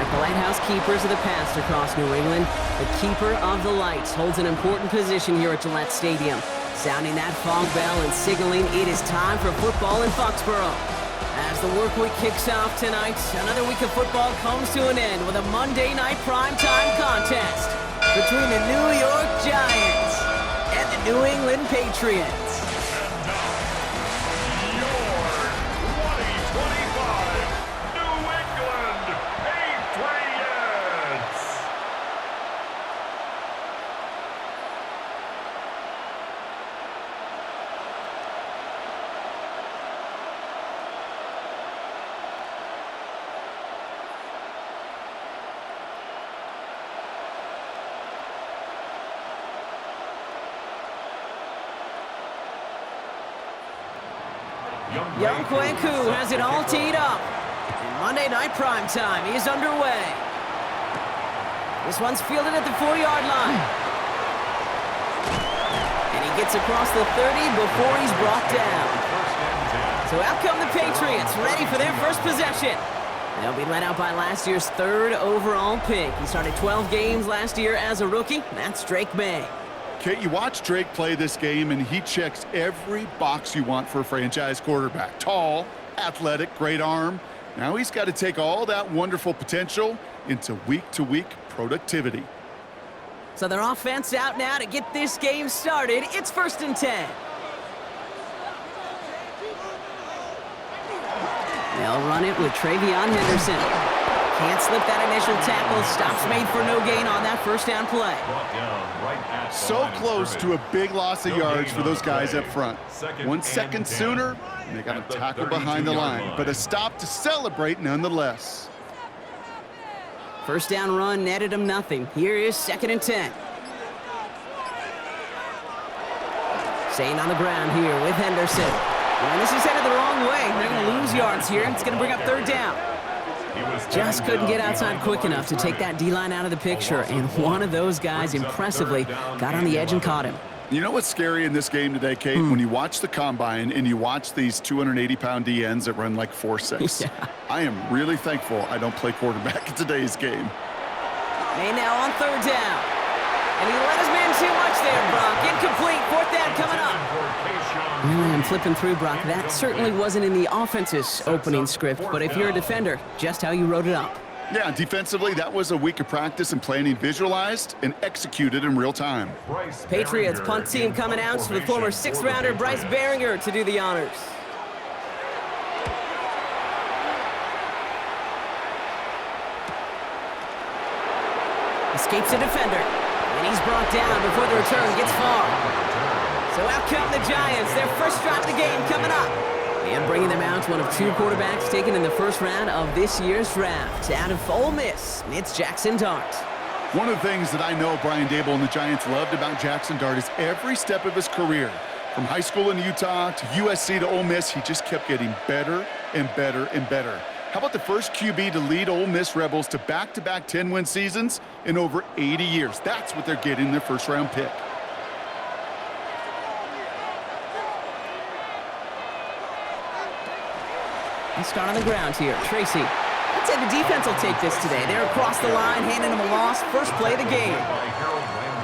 Like the lighthouse keepers of the past across New England, the keeper of the lights holds an important position here at Gillette Stadium, sounding that fog bell and signaling it is time for football in Foxborough. As the work week kicks off tonight, another week of football comes to an end with a Monday night primetime contest between the New York Giants and the New England Patriots. Young Kwaku has it all teed up. And Monday night primetime is underway. This one's fielded at the 4-yard line. And he gets across the 30 before he's brought down. So out come the Patriots, ready for their first possession. They'll be led out by last year's 3rd overall pick. He started 12 games last year as a rookie. That's Drake Maye. Kate, you watch Drake play this game, and he checks every box you want for a franchise quarterback. Tall, athletic, great arm. Now he's got to take all that wonderful potential into week-to-week productivity. So their offense out now to get this game started. It's 1st and 10. They'll run it with Travion Henderson. Can't slip that initial tackle. Stops made for no gain on that first down play. So close to a big loss of yards for those guys up front. 1 second sooner, and they got a tackle behind the line. But a stop to celebrate nonetheless. First down run netted him nothing. Here is 2nd and 10. Staying on the ground here with Henderson. And this is headed the wrong way. They're going to lose yards here. It's going to bring up 3rd down. Just couldn't get outside quick enough to take that D-line out of the picture, and one of those guys impressively got on the edge and caught him. You know what's scary in this game today, Kate? When you watch the combine and you watch these 280-pound DNs that run like 4.6. Yeah. I am really thankful I don't play quarterback in today's game. May now on 3rd down. And he let his man too much there, Brock. Incomplete. 4th down coming up. Really, I'm flipping through, Brock. That certainly wasn't in the offense's opening script, but if you're a defender, just how you wrote it up. Yeah, defensively, that was a week of practice and planning visualized and executed in real time. Patriots punt team coming out to the former 6th-rounder Bryce Behringer to do the honors. Escapes a defender, and he's brought down before the return gets far. So out come the Giants, their first drive of the game coming up. And bringing them out, one of 2 quarterbacks taken in the 1st round of this year's draft. Out of Ole Miss, it's Jackson Dart. One of the things that I know Brian Dable and the Giants loved about Jackson Dart is every step of his career. From high school in Utah to USC to Ole Miss, he just kept getting better and better and better. How about the first QB to lead Ole Miss Rebels to back-to-back 10-win seasons in over 80 years? That's what they're getting in their first-round pick. Let's start on the ground here. Tracy. I'd say the defense will take this today. They're across the line, handing them a loss. First play of the game.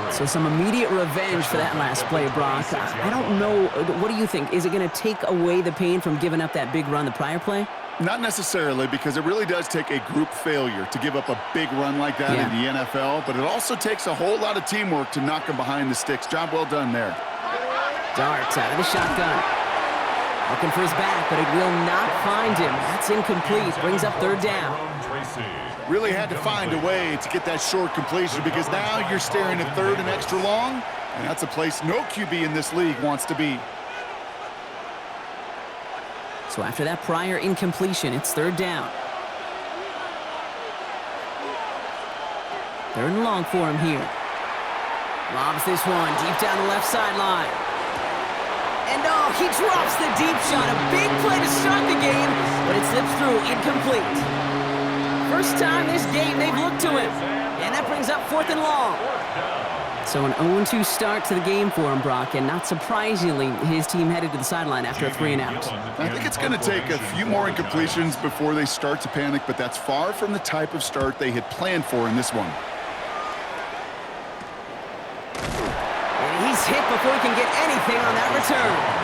So some immediate revenge for that last play, Brock. I don't know. What do you think? Is it going to take away the pain from giving up that big run the prior play? Not necessarily, because it really does take a group failure to give up a big run like that in the NFL, but it also takes a whole lot of teamwork to knock them behind the sticks. Job well done there. Dart out of the shotgun. Looking for his back, but it will not find him. That's incomplete. Brings up 3rd down. Really had to find a way to get that short completion, because now you're staring at 3rd and extra long, and that's a place no QB in this league wants to be. So after that prior incompletion, it's 3rd down. 3rd and long for him here. Lobs this one deep down the left sideline. And oh, he drops the deep shot. A big play to start the game, but it slips through incomplete. First time this game they've looked to him. And that brings up 4th and long. So an 0-2 start to the game for him, Brock, and not surprisingly, his team headed to the sideline after a 3-and-out. I think it's going to take a few more incompletions before they start to panic, but that's far from the type of start they had planned for in this one. And he's hit before he can get anything on that return.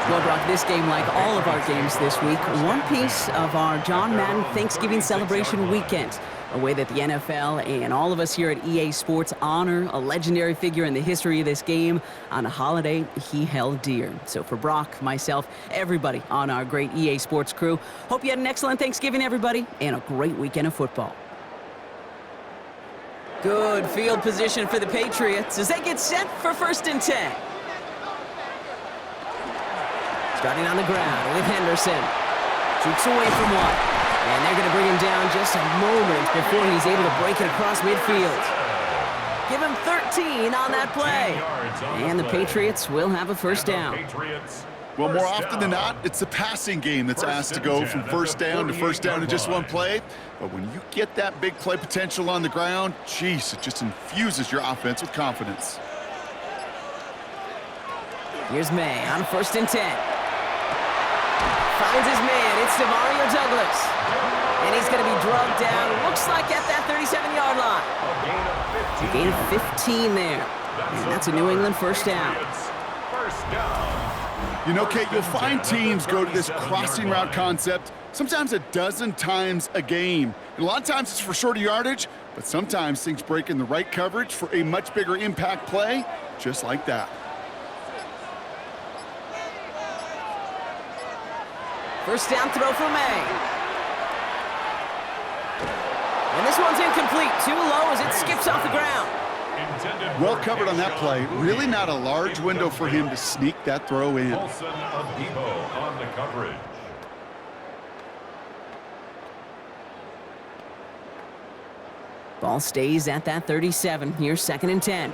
Well, Brock, this game, like all of our games this week, one piece of our John Madden Thanksgiving celebration weekend. A way that the NFL and all of us here at EA Sports honor a legendary figure in the history of this game on a holiday he held dear. So for Brock, myself, everybody on our great EA Sports crew, hope you had an excellent Thanksgiving, everybody, and a great weekend of football. Good field position for the Patriots as they get set for 1st and 10. Starting on the ground with Henderson. Shoots away from one. And they're going to bring him down just a moment before he's able to break it across midfield. Give him 13 on that play. And the Patriots will have a 1st down. Well, more often than not, it's the passing game that's asked to go from 1st down to 1st down in just one play. But when you get that big play potential on the ground, geez, it just infuses your offense with confidence. Here's May on 1st and 10. Finds his man. It's Demario Douglas. And he's going to be drugged down. Looks like at that 37-yard line. A gain of 15 there. And that's a New England 1st down. You know, Kate, you'll find teams go to this crossing route concept sometimes a dozen times a game. And a lot of times it's for shorter yardage, but sometimes things break in the right coverage for a much bigger impact play, just like that. 1st down throw for May. And this one's incomplete. Too low as it skips off the ground. Well covered on that play. Really not a large window for him to sneak that throw in. On the coverage. Ball stays at that 37. Here's 2nd and 10.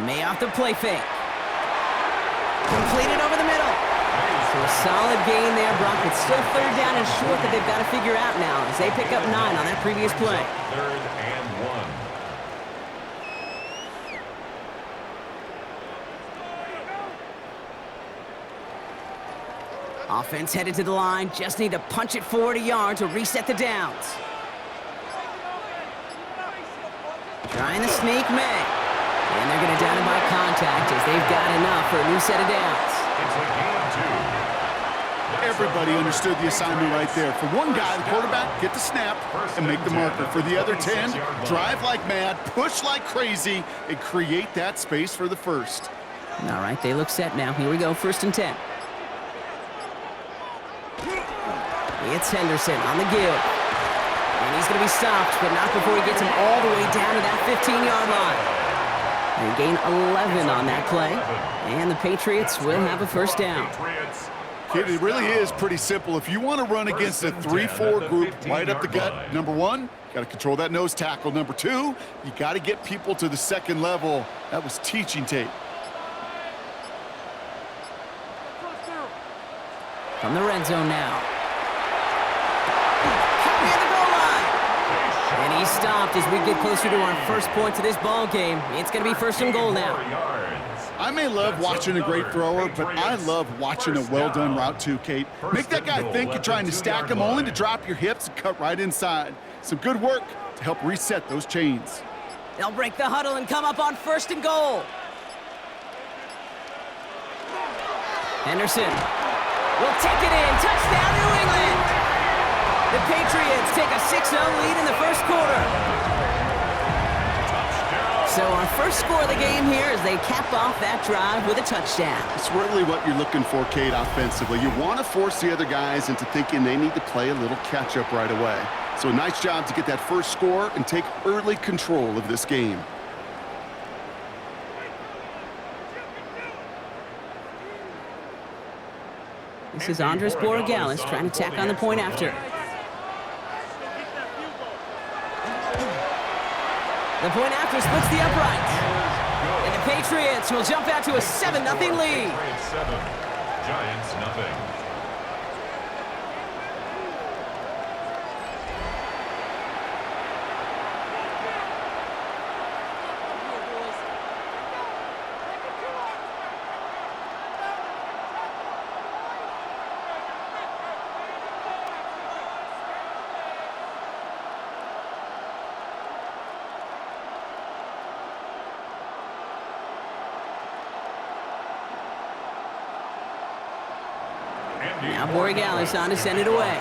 May off the play fake. Completed over the middle. So a solid gain there, Brock. It's still 3rd down and short that they've got to figure out now as they pick up 9 on that previous play. 3rd and 1. Offense headed to the line. Just need to punch it forward a yard to reset the downs. Trying to sneak May. And they're going to down him by contact as they've got enough for a new set of downs. It's a gain of 2. Everybody understood the assignment right there. For one guy, the quarterback, get the snap and make the marker. For the other 10, drive like mad, push like crazy, and create that space for the 1st. All right, they look set now. Here we go, 1st and 10. It's Henderson on the give. And he's going to be stopped, but not before he gets him all the way down to that 15-yard line. They gain 11 on that play, and the Patriots will have a 1st down. Kid, it really is pretty simple. If you want to run against a 3-4 group right up the gut, number 1, got to control that nose tackle. Number 2, you got to get people to the 2nd level. That was teaching tape. From the red zone now. And he's stopped as we get closer to our 1st points of this ball game. It's going to be 1st and goal now. I may love watching a great thrower, but I love watching a well-done route too, Kate. Make that guy think you're trying to stack him only to drop your hips and cut right inside. Some good work to help reset those chains. They'll break the huddle and come up on 1st and goal. Henderson will take it in. Touchdown, New England! The Patriots take a 6-0 lead in the 1st quarter. So our 1st score of the game here as they cap off that drive with a touchdown. It's really what you're looking for, Kate, offensively. You want to force the other guys into thinking they need to play a little catch-up right away. So a nice job to get that 1st score and take early control of this game. This is Andres Borregales trying to tack on the point after. The point after splits the uprights. And the Patriots will jump out to a 7-0 lead. Giants nothing. Now Borregales on to send it away.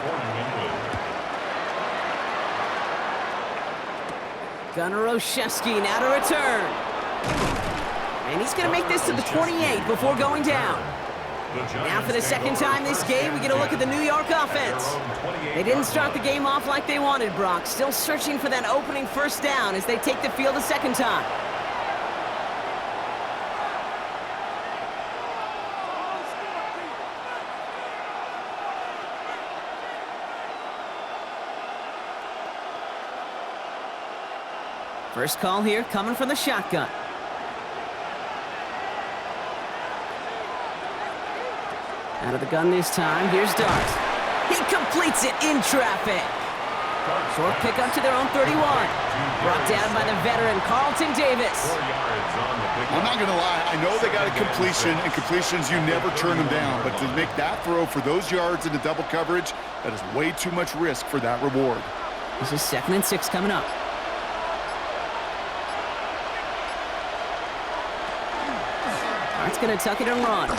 Gunnar Olszewski now to return. And he's going to make this to the 28 before going down. Now for the second time this game, we get a look at the New York offense. They didn't start the game off like they wanted, Brock. Still searching for that opening first down as they take the field a second time. First call here coming from the shotgun. Out of the gun this time, here's Dart. He completes it in traffic. Short pickup to their own 31. Brought down by the veteran Carlton Davis. I'm not going to lie, I know they got a completion, and completions, you never turn them down. But to make that throw for those yards into double coverage, that is way too much risk for that reward. This is 2nd and 6 coming up. Dart's going to tuck it and run.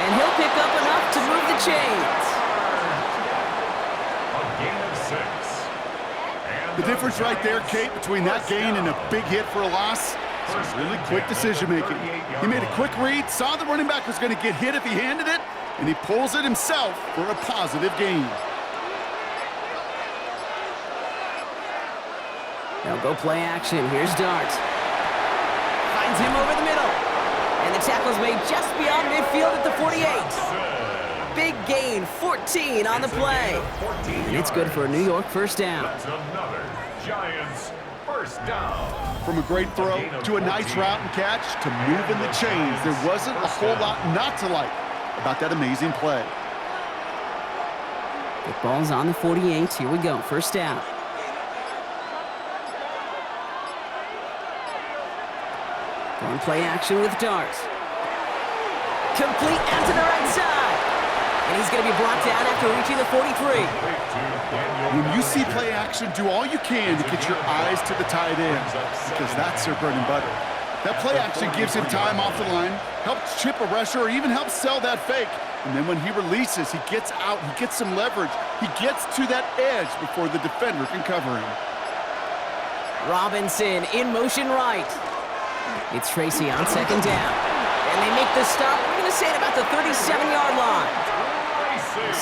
And he'll pick up enough to move the chains. A gain of 6. The difference right there, Kate, between that gain and a big hit for a loss, is really quick decision-making. He made a quick read, saw the running back was going to get hit if he handed it, and he pulls it himself for a positive gain. They'll go play action. Here's Dart. Finds him over the middle. And the tackle's made just beyond midfield at the 48. Big gain, 14 on the play. And it's good for a New York first down. That's another Giants first down. From a great throw to a nice route and catch to moving the chains, there wasn't a whole lot not to like about that amazing play. The ball's on the 48. Here we go, first down. Going play action with Dart. Complete out to the right side. And he's going to be brought down after reaching the 43. When you see play action, do all you can to get your eyes to the tight end, because that's their bread and butter. That play action gives him time off the line, helps chip a rusher, or even helps sell that fake. And then when he releases, he gets out, he gets some leverage. He gets to that edge before the defender can cover him. Robinson in motion right. It's Tracy on second down. And they make the stop, we're going to say at about the 37-yard line.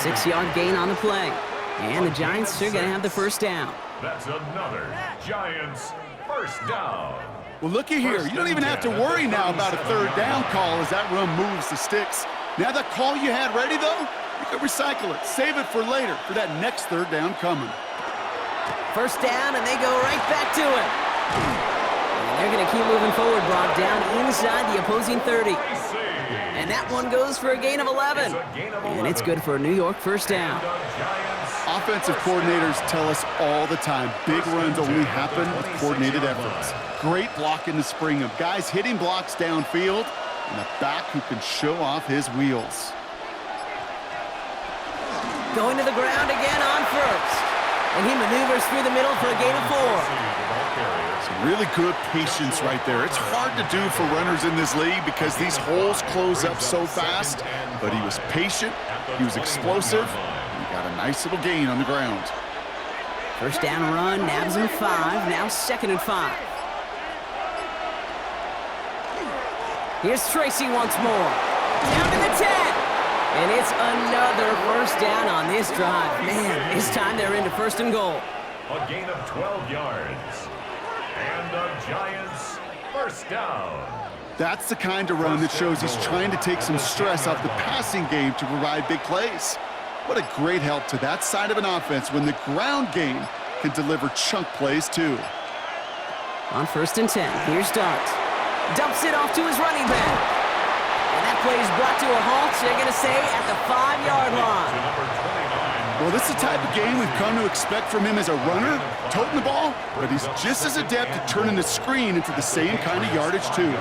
6-yard gain on the play. And the Giants are going to have the first down. That's another Giants first down. Well, looky here. You don't even have to worry now about a third down call as that run moves the sticks. Now that call you had ready, though, you can recycle it. Save it for later for that next third down coming. First down, and they go right back to it. And they're going to keep moving forward, Brock, down inside the opposing 30. And that one goes for a gain of 11. And it's good for a New York first down. Offensive coordinators tell us all the time, big runs only happen with coordinated efforts. Great blocking to spring them. Guys hitting blocks downfield, and a back who can show off his wheels. Going to the ground again on first. And he maneuvers through the middle for a gain of 4. Some really good patience right there. It's hard to do for runners in this league because these holes close up so fast. But he was patient, he was explosive, and he got a nice little gain on the ground. First down run, nabs him 5, now 2nd and 5. Here's Tracy once more. Down to the 10. And it's another first down on this drive. Man, this time they're into 1st and goal. A gain of 12 yards. And the Giants first down. That's the kind of run that shows he's trying to take some stress off the passing game to provide big plays. What a great help to that side of an offense when the ground game can deliver chunk plays too. On 1st and 10, here's Dart. Dumps it off to his running back. And that play is brought to a halt, they're going to say, at the 5-yard line. Well, this is the type of game we've come to expect from him as a runner, toting the ball, but he's just as adept at turning the screen into the same kind of yardage too.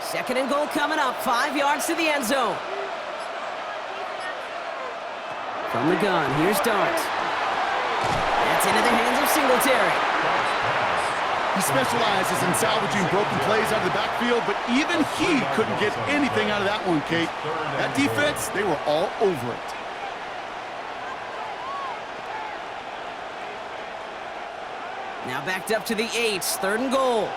2nd and goal coming up, 5 yards to the end zone. From the gun, here's Dart. That's into the hands of Singletary. He specializes in salvaging broken plays out of the backfield, but even he couldn't get anything out of that one, Kate. That defense, they were all over it. Now backed up to the 8, 3rd and goal.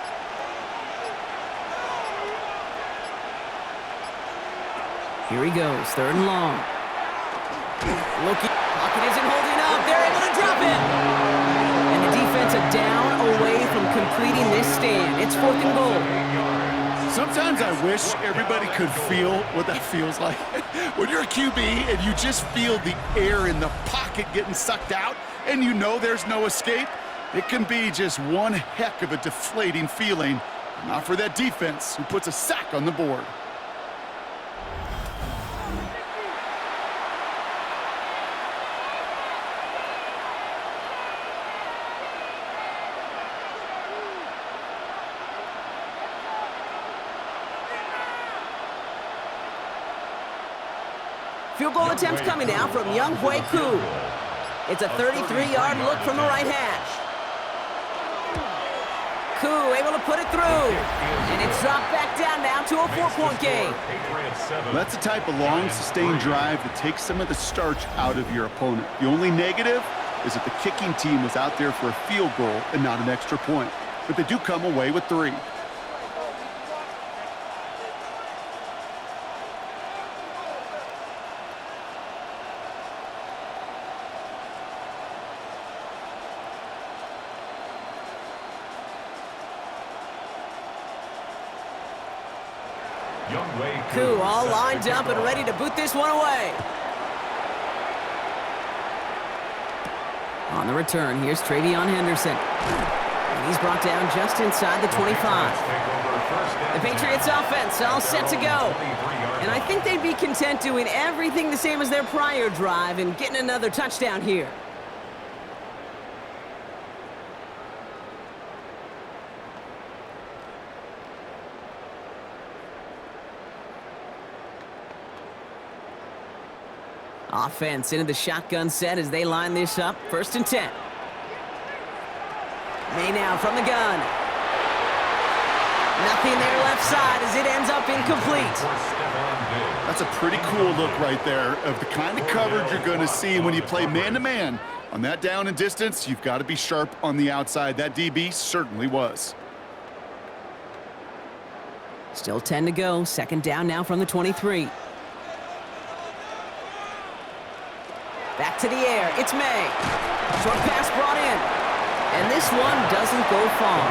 Here he goes, 3rd and long. Lockett isn't holding up. They're able to drop it. And the defense a down away from completing this stand. It's 4th and goal. Sometimes I wish everybody could feel what that feels like. When you're a QB and you just feel the air in the pocket getting sucked out and you know there's no escape, it can be just one heck of a deflating feeling. Not for that defense who puts a sack on the board. Field goal attempts coming now from Young Hui Koo. It's a 33-yard look from the right hash. Koo able to put it through. And it's dropped back down now to a 4-point game. That's the type of long, sustained drive that takes some of the starch out of your opponent. The only negative is that the kicking team was out there for a field goal and not an extra point. But they do come away with 3. Koo all lined up and ready to boot this one away. On the return, here's Travion Henderson. And he's brought down just inside the 25. The Patriots offense all set to go. And I think they'd be content doing everything the same as their prior drive and getting another touchdown here. Offense into the shotgun set as they line this up. 1st and 10. Maye now from the gun. Nothing there left side as it ends up incomplete. That's a pretty cool look right there of the kind of coverage you're going to see when you play man-to-man. On that down and distance, you've got to be sharp on the outside. That DB certainly was. Still 10 to go. 2nd down now from the 23. Back to the air. It's Maye. Short pass brought in. And this one doesn't go far.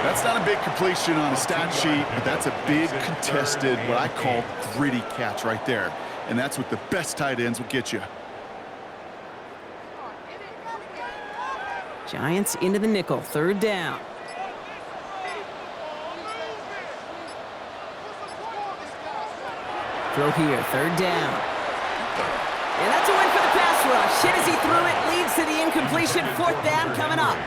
That's not a big completion on a stat sheet, but that's a big contested, what I call gritty catch right there. And that's what the best tight ends will get you. Giants into the nickel. 3rd down. Throw here. 3rd down. And that's a win for the pass rush. Hit as he threw it, leads to the incompletion. 4th down coming up.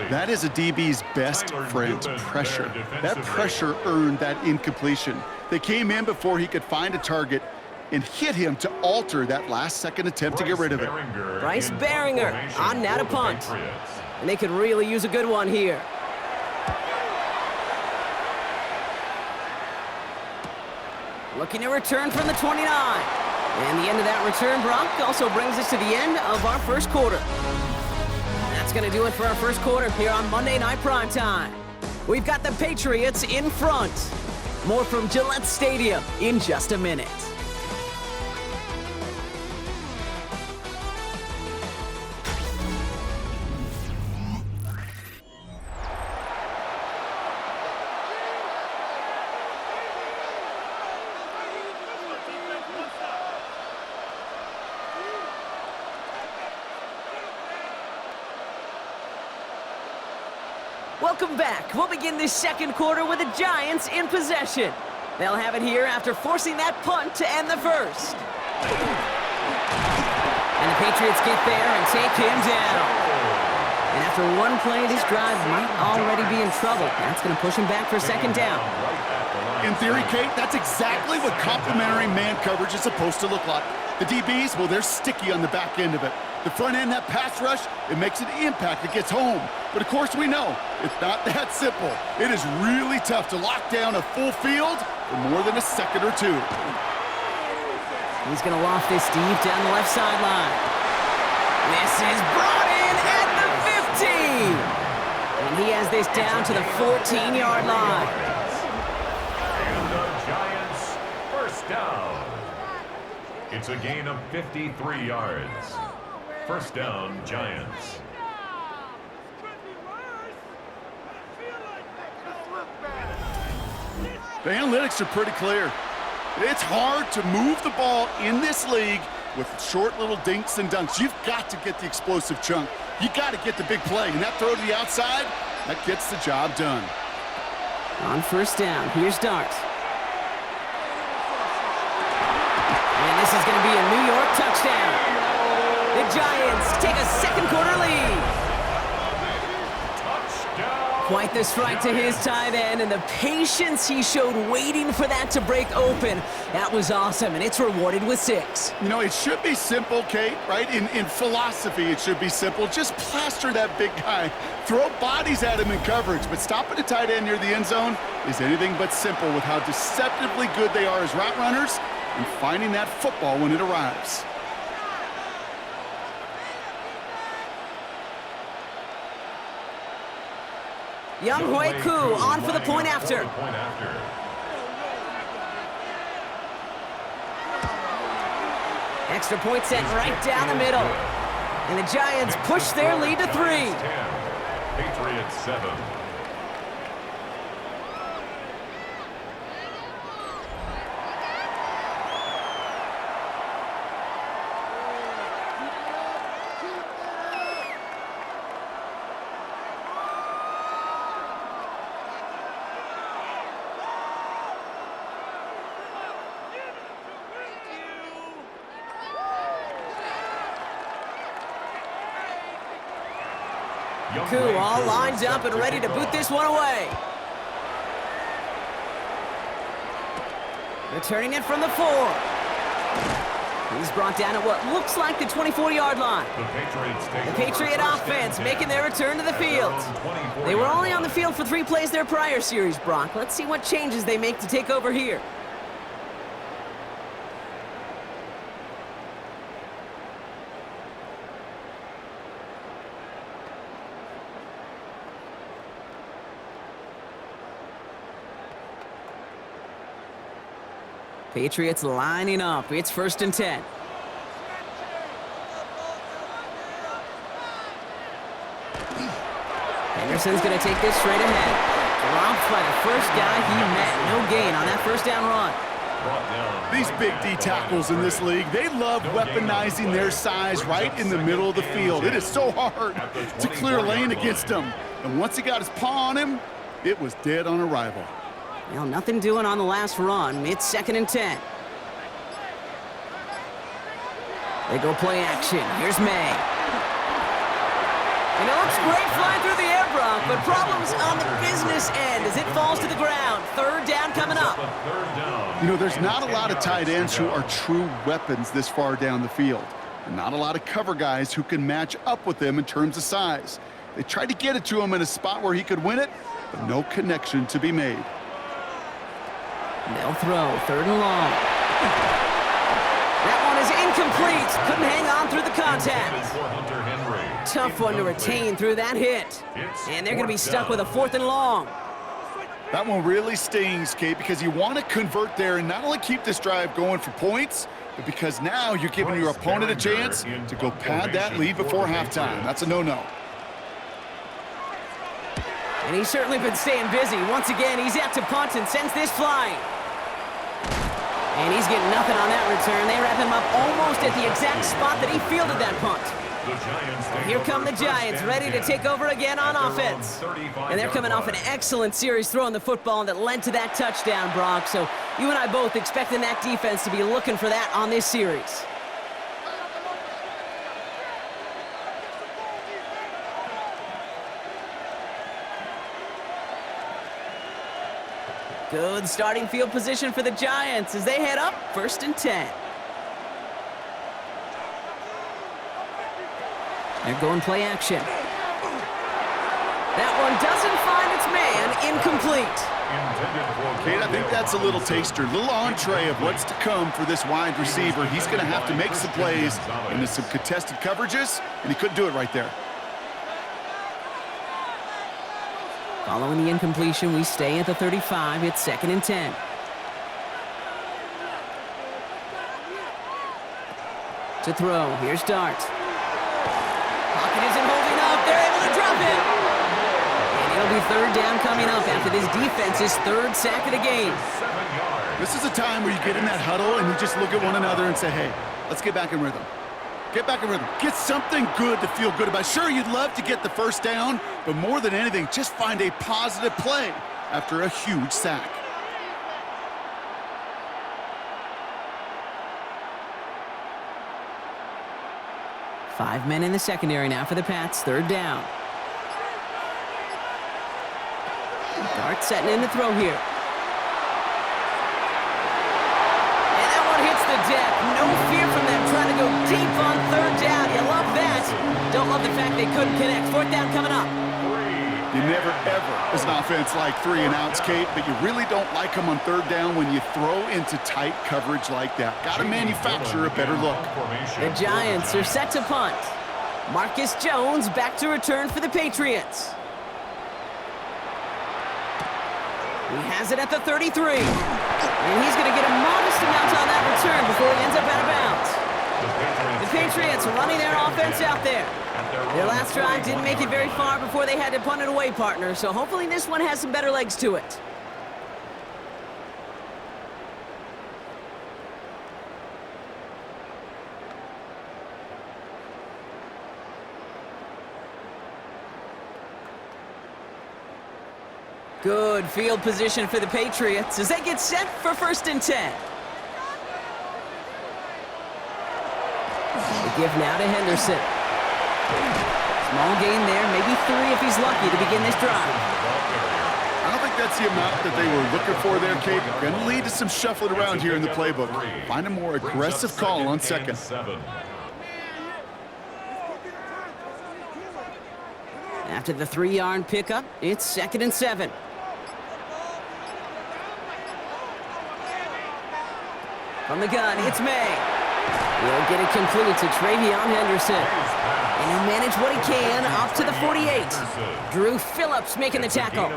That is a DB's best friend, pressure. That pressure earned that incompletion. They came in before he could find a target and hit him to alter that last-second attempt to get rid of it. Bryce Baringer on now to punt. And they could really use a good one here. Looking to return from the 29. And the end of that return, Brock, also brings us to the end of our 1st quarter. That's going to do it for our 1st quarter here on Monday Night Primetime. We've got the Patriots in front. More from Gillette Stadium in just a minute. Welcome back. We'll begin this 2nd quarter with the Giants in possession. They'll have it here after forcing that punt to end the 1st. And the Patriots get there and take him down. And after one play, this drive might already be in trouble. That's going to push him back for 2nd down. In theory, Kate, that's exactly what complementary man coverage is supposed to look like. The DBs, well, they're sticky on the back end of it. The front end, that pass rush, it makes an impact. It gets home. But, of course, we know it's not that simple. It is really tough to lock down a full field for more than a second or two. He's going to loft this deep down the left sideline. This is brought in at the 15. And he has this down to the 14-yard line. And the Giants first down. It's a gain of 53 yards. First down, Giants. The analytics are pretty clear. It's hard to move the ball in this league with short little dinks and dunks. You've got to get the explosive chunk. You got to get the big play. And that throw to the outside, that gets the job done. On first down, here's Dart. And this is going to be a New York touchdown. The Giants take a second quarter lead. Touchdown. Quite the strike to his tight end, and the patience he showed waiting for that to break open. That was awesome, and it's rewarded with 6. You know, it should be simple, Kate, right? In philosophy, it should be simple. Just plaster that big guy. Throw bodies at him in coverage, but stopping a tight end near the end zone is anything but simple with how deceptively good they are as route runners and finding that football when it arrives. Younghoe Koo on for the point after. Extra point set right down the middle. And the Giants push their lead to 3. Patriots 7. Koo all lined up and ready to boot this one away. Returning it from the 4. He's brought down at what looks like the 24-yard line. The Patriot offense making their return to the field. They were only on the field for 3 plays their prior series, Brock. Let's see what changes they make to take over here. Patriots lining up. It's 1st and 10. Henderson's going to take this straight ahead. Dropped by the first guy he met. No gain on that first down run. These big D tackles in this league, they love weaponizing their size right in the middle of the field. It is so hard to clear a lane against them. And once he got his paw on him, it was dead on arrival. Well, nothing doing on the last run. It's 2nd and 10. They go play action. Here's May. And it looks great flying through the air, Brock, but problems on the business end as it falls to the ground. 3rd down coming up. You know, there's not a lot of tight ends who are true weapons this far down the field. And not a lot of cover guys who can match up with them in terms of size. They tried to get it to him in a spot where he could win it, but no connection to be made. They'll throw, 3rd and long. That one is incomplete. Couldn't hang on through the contact. Tough one to retain through that hit. And they're going to be stuck with a 4th and long. That one really stings, Kate, because you want to convert there and not only keep this drive going for points, but because now you're giving your opponent a chance to go pad that lead before halftime. That's a no-no. And he's certainly been staying busy. Once again, he's out to punt and sends this flying. And he's getting nothing on that return. They wrap him up almost at the exact spot that he fielded that punt. And here come the Giants, ready to take over again on offense. And they're coming off an excellent series throwing the football that led to that touchdown, Brock. So you and I both expecting that defense to be looking for that on this series. Good starting field position for the Giants as they head up 1st and 10. They're going play action. That one doesn't find its man. Incomplete. Kate, I think that's a little taster, little entree of what's to come for this wide receiver. He's going to have to make some plays into some contested coverages, and he couldn't do it right there. Following the incompletion, we stay at the 35. It's 2nd and 10. To throw, here's Dart. Pocket isn't holding up. They're able to drop it. And it'll be 3rd down coming up after this defense's 3rd sack of the game. This is a time where you get in that huddle and you just look at one another and say, hey, let's get back in rhythm. Get back in rhythm. Get something good to feel good about. Sure, you'd love to get the 1st down, but more than anything, just find a positive play after a huge sack. Five men in the secondary now for the Pats. 3rd down. Dart setting in to throw here. And that one hits the deck. No fear from them trying to go deep on 3rd down. You love that. Don't love the fact they couldn't connect. 4th down coming up. You never, ever, as an offense, like 3 and outs, Kate, but you really don't like them on 3rd down when you throw into tight coverage like that. Got to manufacture a better look. The Giants are set to punt. Marcus Jones back to return for the Patriots. He has it at the 33. And he's going to get a modest amount on that return before he ends up out of bounds. The Patriots running their offense out there. Their last drive didn't make it very far before they had to punt it away, partner, so hopefully this one has some better legs to it. Good field position for the Patriots as they get set for 1st and 10. The give now to Henderson. Small gain there, maybe 3 if he's lucky to begin this drive. I don't think that's the amount that they were looking for there, Kate. Going to lead to some shuffling around here in the playbook. Find a more aggressive call on 2nd. After the 3-yard pickup, it's 2nd and 7. From the gun, it's May. He'll get it complete to Travion Henderson. And he'll manage what he can up to the 48. Drew Phillips making the tackle.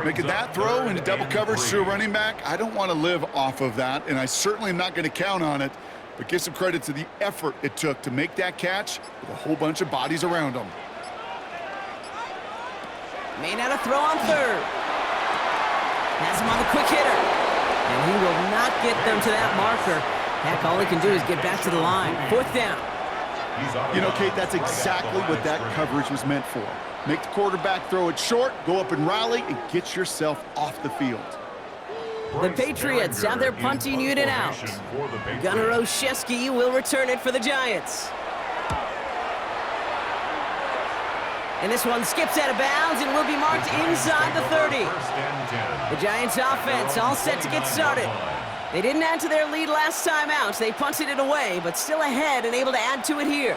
Making that throw into double coverage to a running back, I don't want to live off of that, and I certainly am not going to count on it. But give some credit to the effort it took to make that catch with a whole bunch of bodies around him. Made out a throw on 3rd. Has him on the quick hitter. And he will not get them to that marker. Heck, all he can do is get back to the line. 4th down. You know, Kate, that's exactly what that coverage was meant for. Make the quarterback throw it short, go up and rally, and get yourself off the field. The Patriots have their punting unit out. Gunnar Olszewski will return it for the Giants. And this one skips out of bounds and will be marked inside the 30. The Giants offense all set to get started. They didn't add to their lead last time out. They punted it away, but still ahead and able to add to it here.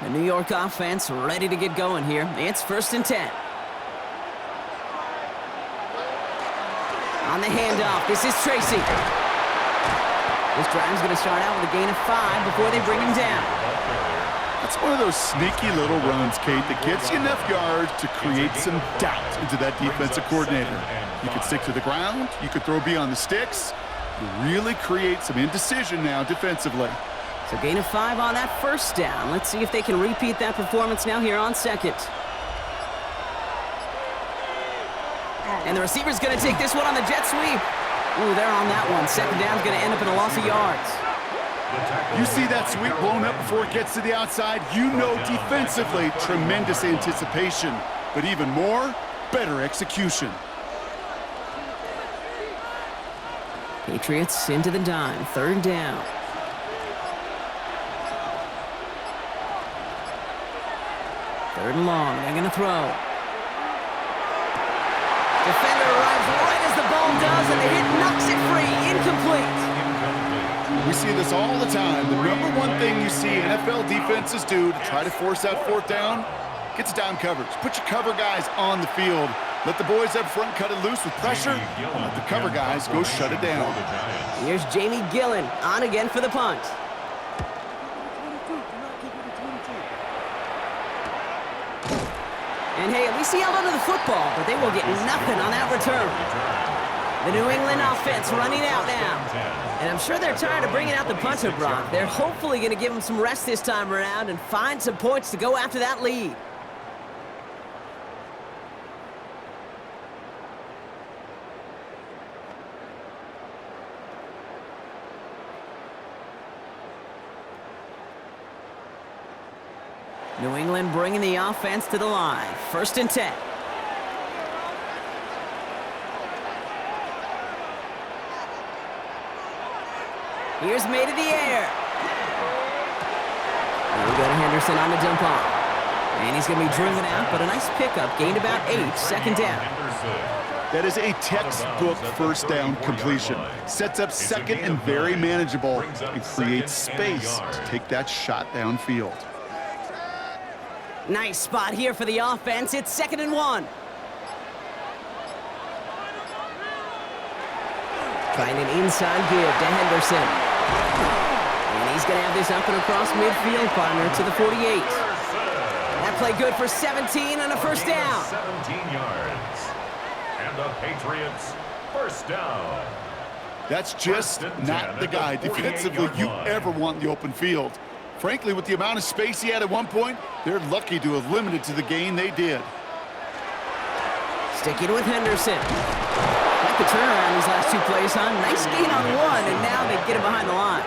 The New York offense ready to get going here. It's 1st and 10. On the handoff, this is Tracy. This drive's going to start out with a gain of 5 before they bring him down. That's one of those sneaky little runs, Kate, that gets you enough yards to create some doubt into that defensive coordinator. You could stick to the ground, you could throw beyond the sticks. You really create some indecision now defensively. So gain of 5 on that 1st down. Let's see if they can repeat that performance now here on 2nd. And the receiver's going to take this one on the jet sweep. Ooh, they're on that one. 2nd down's going to end up in a loss of yards. You see that sweep blown up before it gets to the outside. You know defensively, tremendous anticipation. But even more, better execution. Patriots into the dime, 3rd down. Third and long, they're going to throw. Defender arrives right as the ball does, and the hit knocks it free. Incomplete. We see this all the time. The number one thing you see NFL defenses do to try to force that 4th down, gets down coverage. Put your cover guys on the field. Let the boys up front cut it loose with pressure. Let the cover guys go shut it down. Here's Jamie Gillen on again for the punt. And hey, at least he held onto the football, but they will get nothing on that return. The New England offense running out now. And I'm sure they're tired of bringing out the punter, Brock. They're hopefully going to give him some rest this time around and find some points to go after that lead. New England bringing the offense to the line. 1st and 10. Here's Maye to the air. And we go to Henderson on the dump off. And he's going to be driven out, but a nice pickup. Gained about 8, 2nd down. That is a textbook 1st down completion. Sets up 2nd and very manageable. It creates space to take that shot downfield. Nice spot here for the offense. It's 2nd and 1. Trying an inside give to Henderson. And he's going to have this up and across midfield, partner, to the 48. That play good for 17 and a 1st down. 17 yards. And the Patriots, 1st down. That's just not the guy defensively you ever want in the open field. Frankly, with the amount of space he had at one point, they're lucky to have limited to the gain they did. Sticking with Henderson. Like the turnaround these last 2 plays, huh? Nice gain on 1, and now they get him behind the line.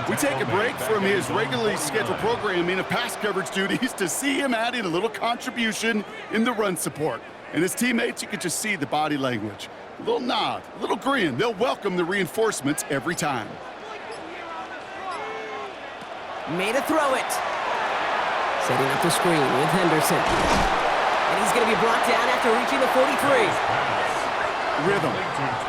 We take a break from his regularly scheduled programming of pass coverage duties to see him adding a little contribution in the run support. And his teammates, you can just see the body language. A little nod, a little grin. They'll welcome the reinforcements every time. Maye to throw it. Setting up the screen with Henderson. And he's going to be brought down after reaching the 43. Rhythm.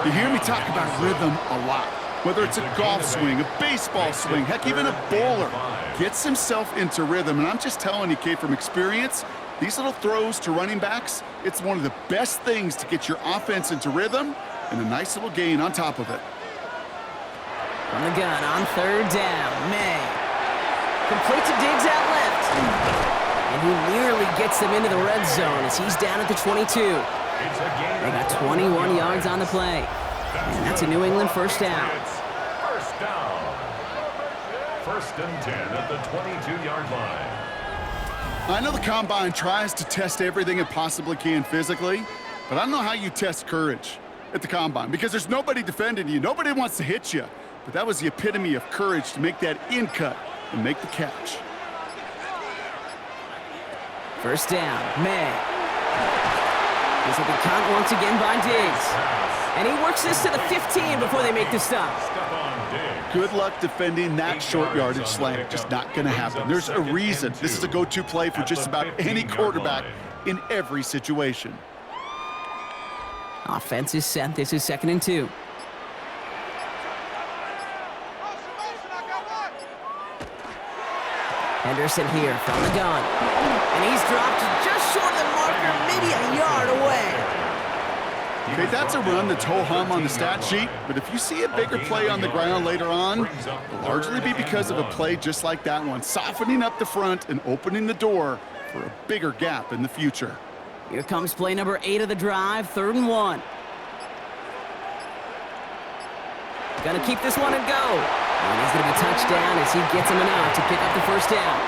You hear me talk about rhythm a lot. Whether it's a golf swing, a baseball swing, heck, even a bowler gets himself into rhythm. And I'm just telling you, Kate, from experience, these little throws to running backs, it's one of the best things to get your offense into rhythm and a nice little gain on top of it. From the gun on 3rd down, Maye. Complete to Diggs out left. And he nearly gets them into the red zone as he's down at the 22. They got 21 yards on the play. And that's a New England 1st down. 1st down. 1st and 10 at the 22-yard line. I know the Combine tries to test everything it possibly can physically, but I don't know how you test courage at the Combine because there's nobody defending you. Nobody wants to hit you. But that was the epitome of courage to make that in cut and make the catch. 1st down, Maye. He's at the count once again by Diggs. And he works this to the 15 before they make the stop. Good luck defending that short yardage slant. Just not going to happen. There's a reason this is a go-to play for just about any quarterback in every situation. Offense is set. This is 2nd and 2. Henderson here from the gun. And he's dropped just short of the marker, maybe a yard away. Okay, that's a run that's ho-hum on the stat sheet, but if you see a bigger play on the ground later on, it'll largely be because of a play just like that one, softening up the front and opening the door for a bigger gap in the future. Here comes play number 8 of the drive, 3rd and 1. Gonna keep this one and go. And he's gonna be touched down as he gets him enough to pick up the 1st down.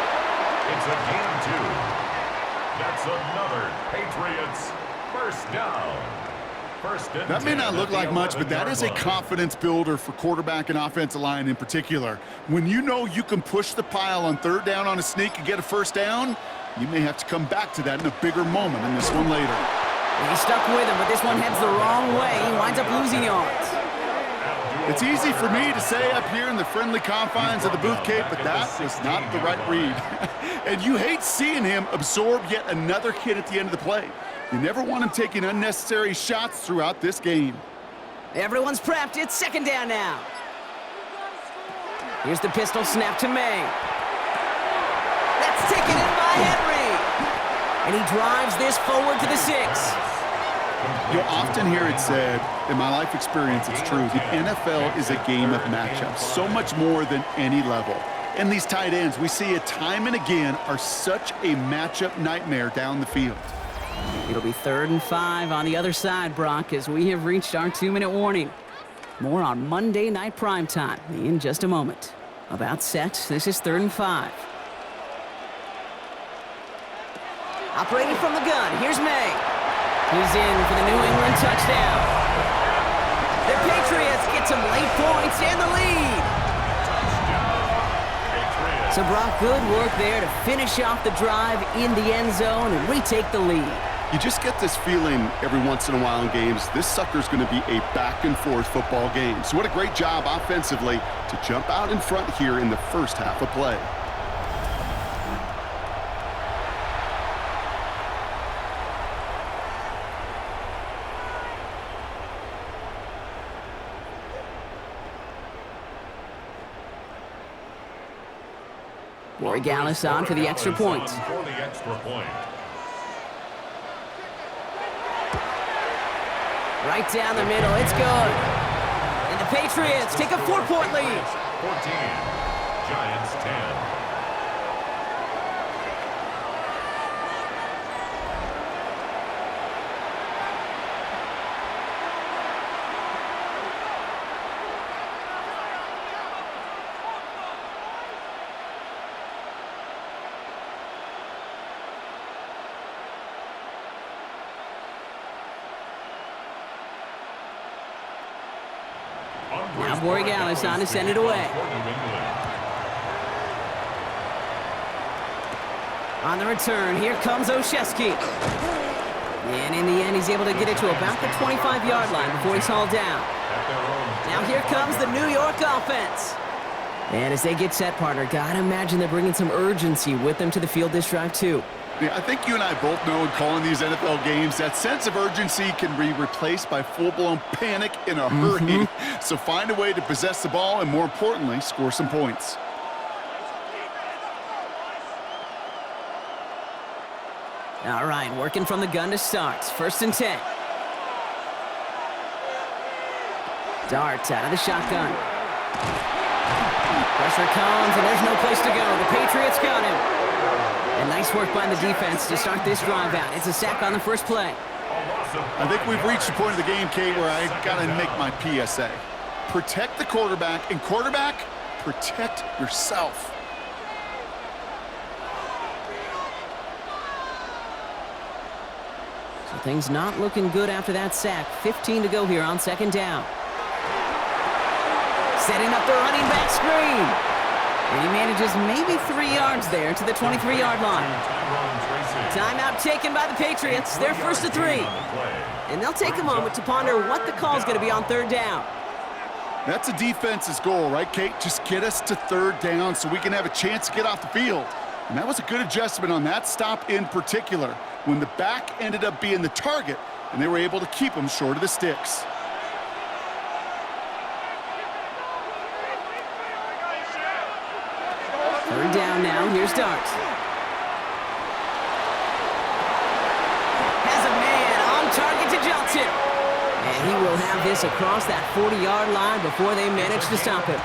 It's a gain 2. That's another Patriots 1st down. That may not look like much, but that is a confidence builder for quarterback and offensive line in particular. When you know you can push the pile on 3rd down on a sneak and get a 1st down, you may have to come back to that in a bigger moment in this one later. He's stuck with him, but this one heads the wrong way. He winds up losing yards. It's easy for me to say up here in the friendly confines of the booth, Kate, but that was not the right read. And you hate seeing him absorb yet another hit at the end of the play. You never want him taking unnecessary shots throughout this game. Everyone's prepped. It's second down now. Here's the pistol snap to Maye. That's taken in by Henry. And he drives this forward to the 6. You'll often hear it said, in my life experience, it's true, the NFL is a game of matchups, so much more than any level. And these tight ends, we see it time and again, are such a matchup nightmare down the field. It'll be 3rd and 5 on the other side, Brock, as we have reached our 2-minute warning. More on Monday Night Primetime in just a moment. About set, this is 3rd and 5. Operating from the gun, here's Maye. He's in for the New England touchdown. The Patriots get some late points and the lead. So Brock, good work there to finish off the drive in the end zone and retake the lead. You just get this feeling every once in a while in games, this sucker's going to be a back-and-forth football game. So what a great job offensively to jump out in front here in the first half of play. Gallus on for the extra point. Right down the middle, it's good. And the Patriots take a 4-point lead. 14, Giants 10. Now Borregales on to send it away. On the return, here comes Olszewski. And in the end, he's able to get it to about the 25-yard line before he's hauled down. Now here comes the New York offense. And as they get set, partner, gotta imagine they're bringing some urgency with them to the field this drive, too. Yeah, I think you and I both know in calling these NFL games, that sense of urgency can be replaced by full-blown panic in a hurry. So find a way to possess the ball and, more importantly, score some points. All right, working from the gun to start. 1st and 10. Dart out of the shotgun. Pressure comes, and there's no place to go. The Patriots got him. And nice work by the defense to start this drive out. It's a sack on the first play. I think we've reached the point of the game, Kate, where I got to make my PSA. Protect the quarterback, and quarterback, protect yourself. So things not looking good after that sack. 15 to go here on 2nd down. Setting up the running back screen. And he manages maybe 3 yards there to the 23-yard line. Timeout taken by the Patriots. They're 1st and 3. And they'll take a moment to ponder what the call is going to be on 3rd down. That's a defense's goal, right, Kate? Just get us to 3rd down so we can have a chance to get off the field. And that was a good adjustment on that stop in particular, when the back ended up being the target, and they were able to keep him short of the sticks. Third down now. Here's Dart. Has a man on target to Johnson. And he will have this across that 40-yard line before they manage to stop him.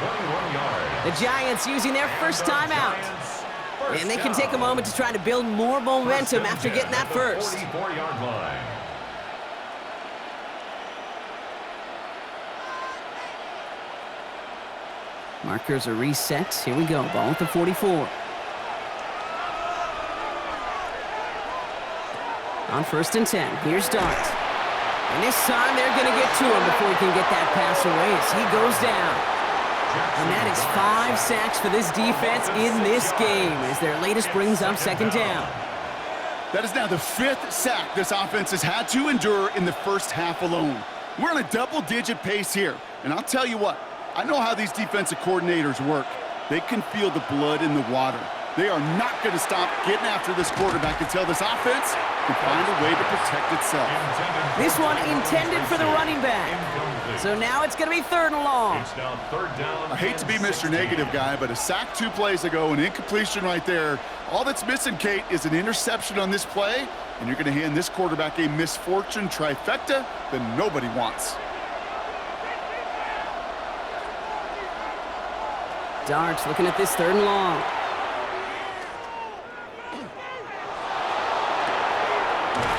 The Giants using their first timeout. And they can take a moment to try to build more momentum after getting that first. 44-yard line. Markers are reset. Here we go. Ball at the 44. On 1st and 10. Here's Dart. And this time they're going to get to him before he can get that pass away as he goes down. And that is 5 sacks for this defense in this game as their latest brings up 2nd down. That is now the 5th sack this offense has had to endure in the first half alone. We're on a double-digit pace here. And I'll tell you what, I know how these defensive coordinators work. They can feel the blood in the water. They are not going to stop getting after this quarterback until this offense can find a way to protect itself. This one intended for the running back. So now it's going to be 3rd and long. It's now 3rd down. I hate to be Mr. Negative guy, but a sack 2 plays ago, an incompletion right there. All that's missing, Kate, is an interception on this play, and you're going to hand this quarterback a misfortune trifecta that nobody wants. Darts looking at this 3rd and long.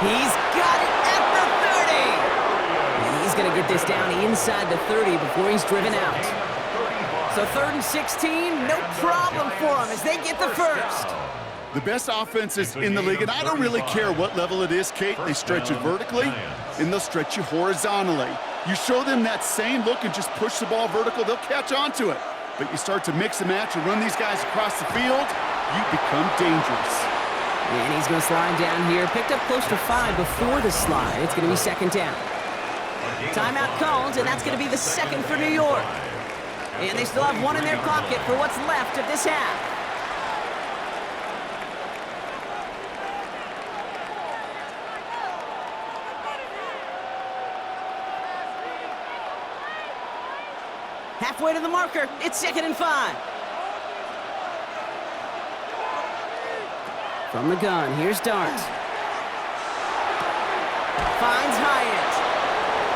He's got it at the 30. And he's going to get this down inside the 30 before he's driven out. So 3rd and 16, no problem for them as they get the first. The best offenses in the league, and I don't really care what level it is, Kate. They stretch it vertically, and they'll stretch you horizontally. You show them that same look and just push the ball vertical, they'll catch on to it. But you start to mix and match and run these guys across the field, you become dangerous. And he's going to slide down here. Picked up close to 5 before the slide. It's going to be 2nd down. Timeout called, and that's going to be the 2nd for New York. And they still have 1 in their pocket for what's left of this half. Halfway to the marker. It's 2nd and 5. From the gun, here's Dart. Finds Hyatt.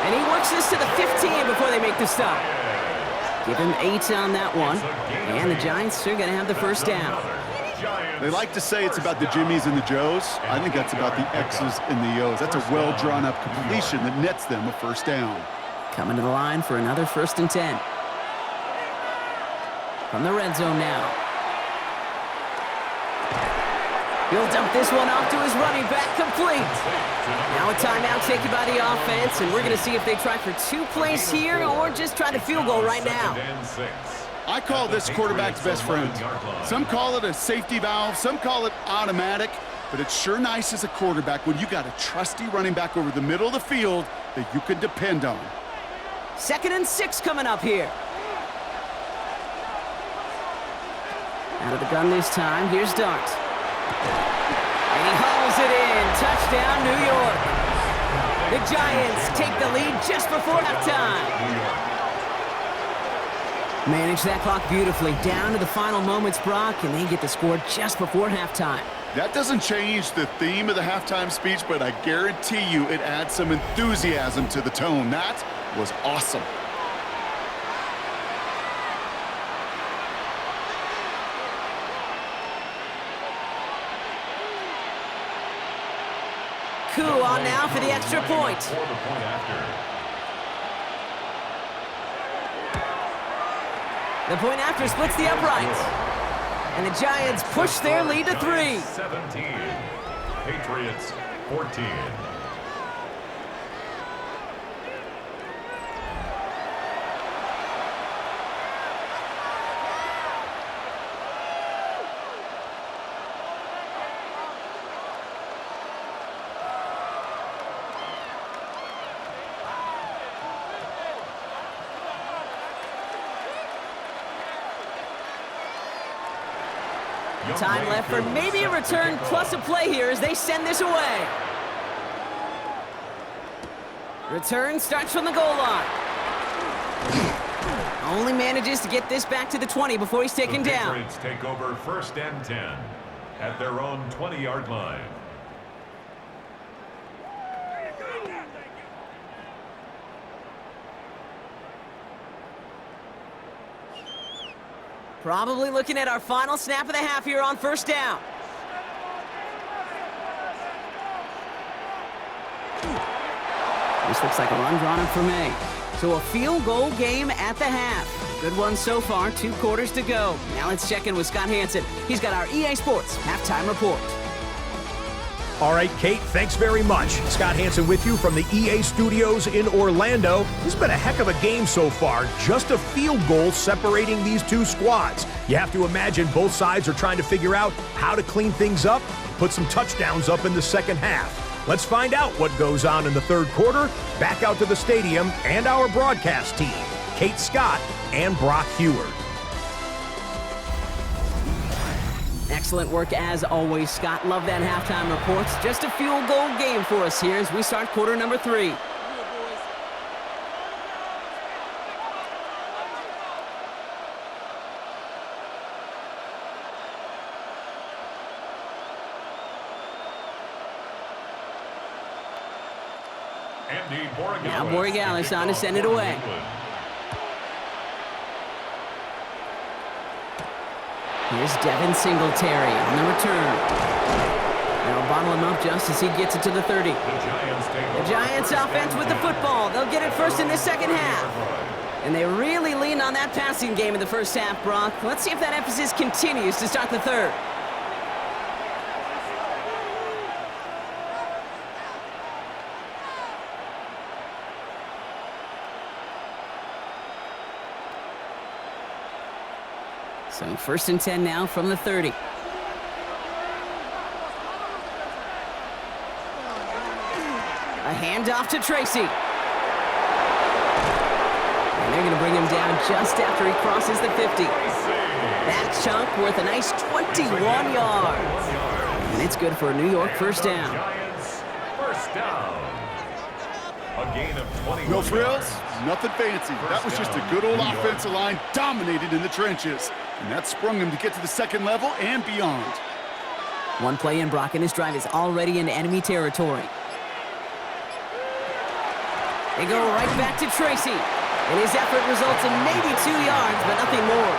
And he works this to the 15 before they make the stop. Give him 8 on that one. And the Giants are going to have the 1st down. They like to say it's about the Jimmies and the Joes. I think that's about the X's and the O's. That's a well-drawn-up completion that nets them a 1st down. Coming to the line for another 1st and 10. From the red zone now. He'll dump this one off to his running back, complete. Now a timeout taken by the offense, and we're going to see if they try for 2 plays here or just try the field goal right now. I call this quarterback's best friend. Some call it a safety valve, some call it automatic, but it's sure nice as a quarterback when you got a trusty running back over the middle of the field that you can depend on. 2nd and 6 coming up here. Out of the gun this time, here's Dart. And he hauls it in. Touchdown, New York. The Giants take the lead just before halftime. Manage that clock beautifully. Down to the final moments, Brock, and they get the score just before halftime. That doesn't change the theme of the halftime speech, but I guarantee you it adds some enthusiasm to the tone. That was awesome. Coup on now for the extra point. The point after splits the uprights. And the Giants push their lead to 3. 17. Patriots 14. Time left for maybe a return plus a play here as they send this away. Return starts from the goal line. Only manages to get this back to the 20 before he's taken down. The Patriots take over 1st and 10 at their own 20-yard line. Probably looking at our final snap of the half here on 1st down. This looks like a run drawn up for May. So a field goal game at the half. Good one so far, 2 quarters to go. Now let's check in with Scott Hansen. He's got our EA Sports halftime report. All right, Kate, thanks very much. Scott Hansen with you from the EA Studios in Orlando. This has been a heck of a game so far. Just a field goal separating these 2 squads. You have to imagine both sides are trying to figure out how to clean things up, put some touchdowns up in the 2nd half. Let's find out what goes on in the 3rd quarter. Back out to the stadium and our broadcast team, Kate, Scott, and Brock Heward. Excellent work as always, Scott. Love that halftime reports. Just a field goal game for us here as we start quarter number 3. Now Borregales on to send it away. Here's Devin Singletary on the return. They'll bottle him up just as he gets it to the 30. The Giants offense with the football. They'll get it first in the second half. And they really leaned on that passing game in the first half, Brock. Let's see if that emphasis continues to start the third. So first and 10 now from the 30. A handoff to Tracy. And they're going to bring him down just after he crosses the 50. That chunk worth a nice 21 yards. And it's good for a New York first down. First down. A gain of 21 No frills, yards. nothing fancy. That was just a good old offensive line dominated in the trenches. And that sprung him to get to the second level and beyond. One play in, Brock, and his drive is already in enemy territory. They go right back to Tracy. And his effort results in maybe 2 yards, but nothing more.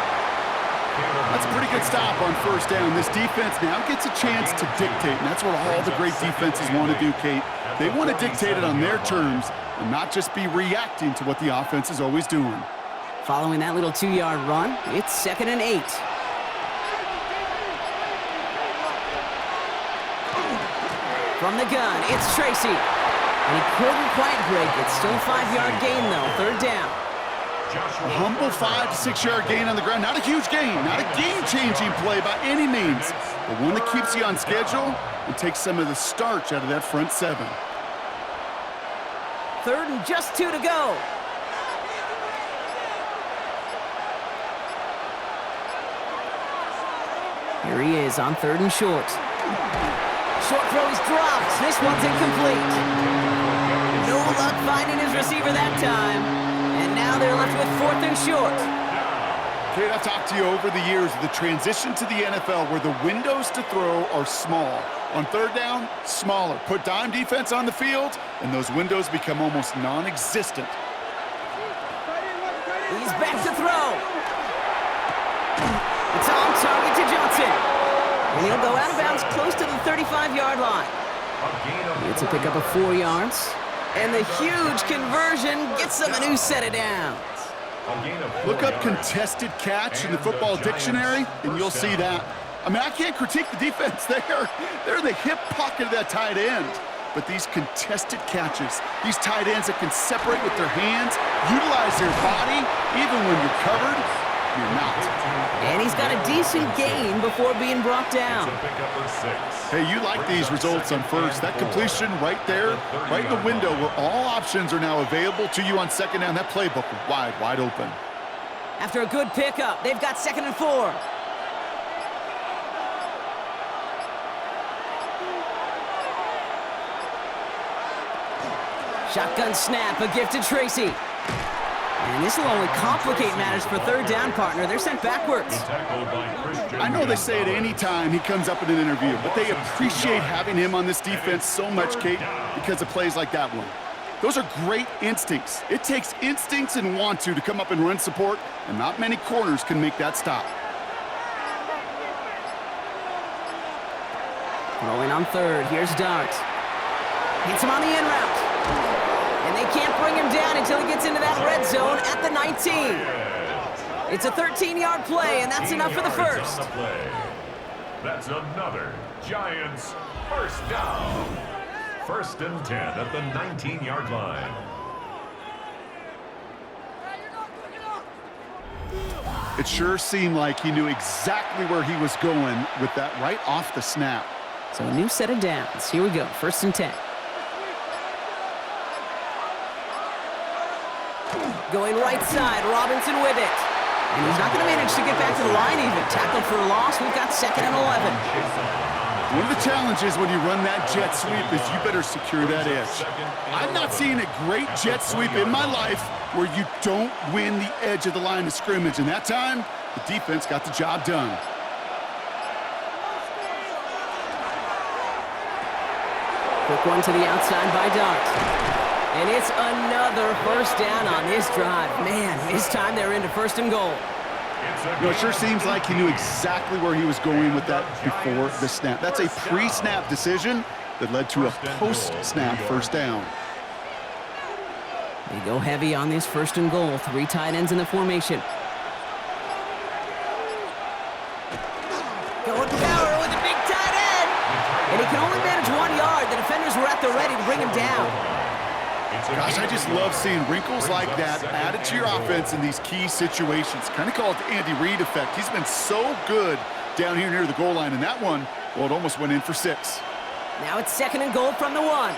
That's a pretty good stop on first down. This defense now gets a chance to dictate, and that's what all the great defenses want to do, Kate. They want to dictate it on their terms and not just be reacting to what the offense is always doing. Following that little 2-yard run, it's 2nd and 8. From the gun, it's Tracy. And he couldn't quite break it. Still a 5-yard gain, though. Third down. A humble 5 to 6 yard gain on the ground. Not a huge gain, not a game-changing play by any means, but one that keeps you on schedule and takes some of the starch out of that front 7. 3rd and just 2 to go. Here he is on 3rd and short. Short throw is dropped. This one's incomplete. No luck finding his receiver that time. And now they're left with 4th and short. Kate, I've talked to you over the years of the transition to the NFL where the windows to throw are small. On 3rd down, smaller. Put dime defense on the field, and those windows become almost non-existent. He's back to throw. It's on target to Johnson. And he'll go out of bounds close to the 35-yard line. It's a pickup of 4 yards. And the huge conversion gets them a new set of downs. Look up contested catch in the football dictionary, and you'll see that. I mean, I can't critique the defense there. They're in the hip pocket of that tight end. But these contested catches, these tight ends that can separate with their hands, utilize their body, even when you're covered, you're not. And he's got a decent gain before being brought down. Hey, you like these results on first. That completion right there, right in the window where all options are now available to you on 2nd down. That playbook wide open. After a good pickup, they've got 2nd and 4. Shotgun snap, a gift to Tracy. And this will only complicate matters for 3rd down, partner. They're sent backwards. I know they say it any time he comes up in an interview, but they appreciate having him on this defense so much, Kate, because of plays like that one. Those are great instincts. It takes instincts and want to come up and run support, and not many corners can make that stop. Rolling on 3rd, here's Dart. Hits him on the in route. And they can't bring him down until he gets into that red zone at the 19. It's a 13-yard play, and that's enough for the first. That's another Giants first down. 1st and 10 at the 19-yard line. It sure seemed like he knew exactly where he was going with that right off the snap. So a new set of downs. Here we go, 1st and 10. Going right side, Robinson with it. And he's not going to manage to get back to the line even. Tackled for a loss. We've got 2nd and 11. One of the challenges when you run that jet sweep is you better secure that edge. I've not seen a great jet sweep in my life where you don't win the edge of the line of scrimmage. And that time, the defense got the job done. Quick one to the outside by Dart. And it's another first down on this drive. Man, this time they're into 1st and goal. You know, it sure seems like he knew exactly where he was going with that before the snap. That's a pre-snap decision that led to a post-snap first down. They go heavy on this 1st and goal. 3 tight ends in the formation. Going power with a big tight end. And he can only manage 1 yard. The defenders were at the ready to bring him down. Gosh, I just love seeing wrinkles like that added to your offense in these key situations. Kind of call it the Andy Reid effect. He's been so good down here near the goal line, and that one, well, it almost went in for 6. Now it's 2nd and goal from the 1.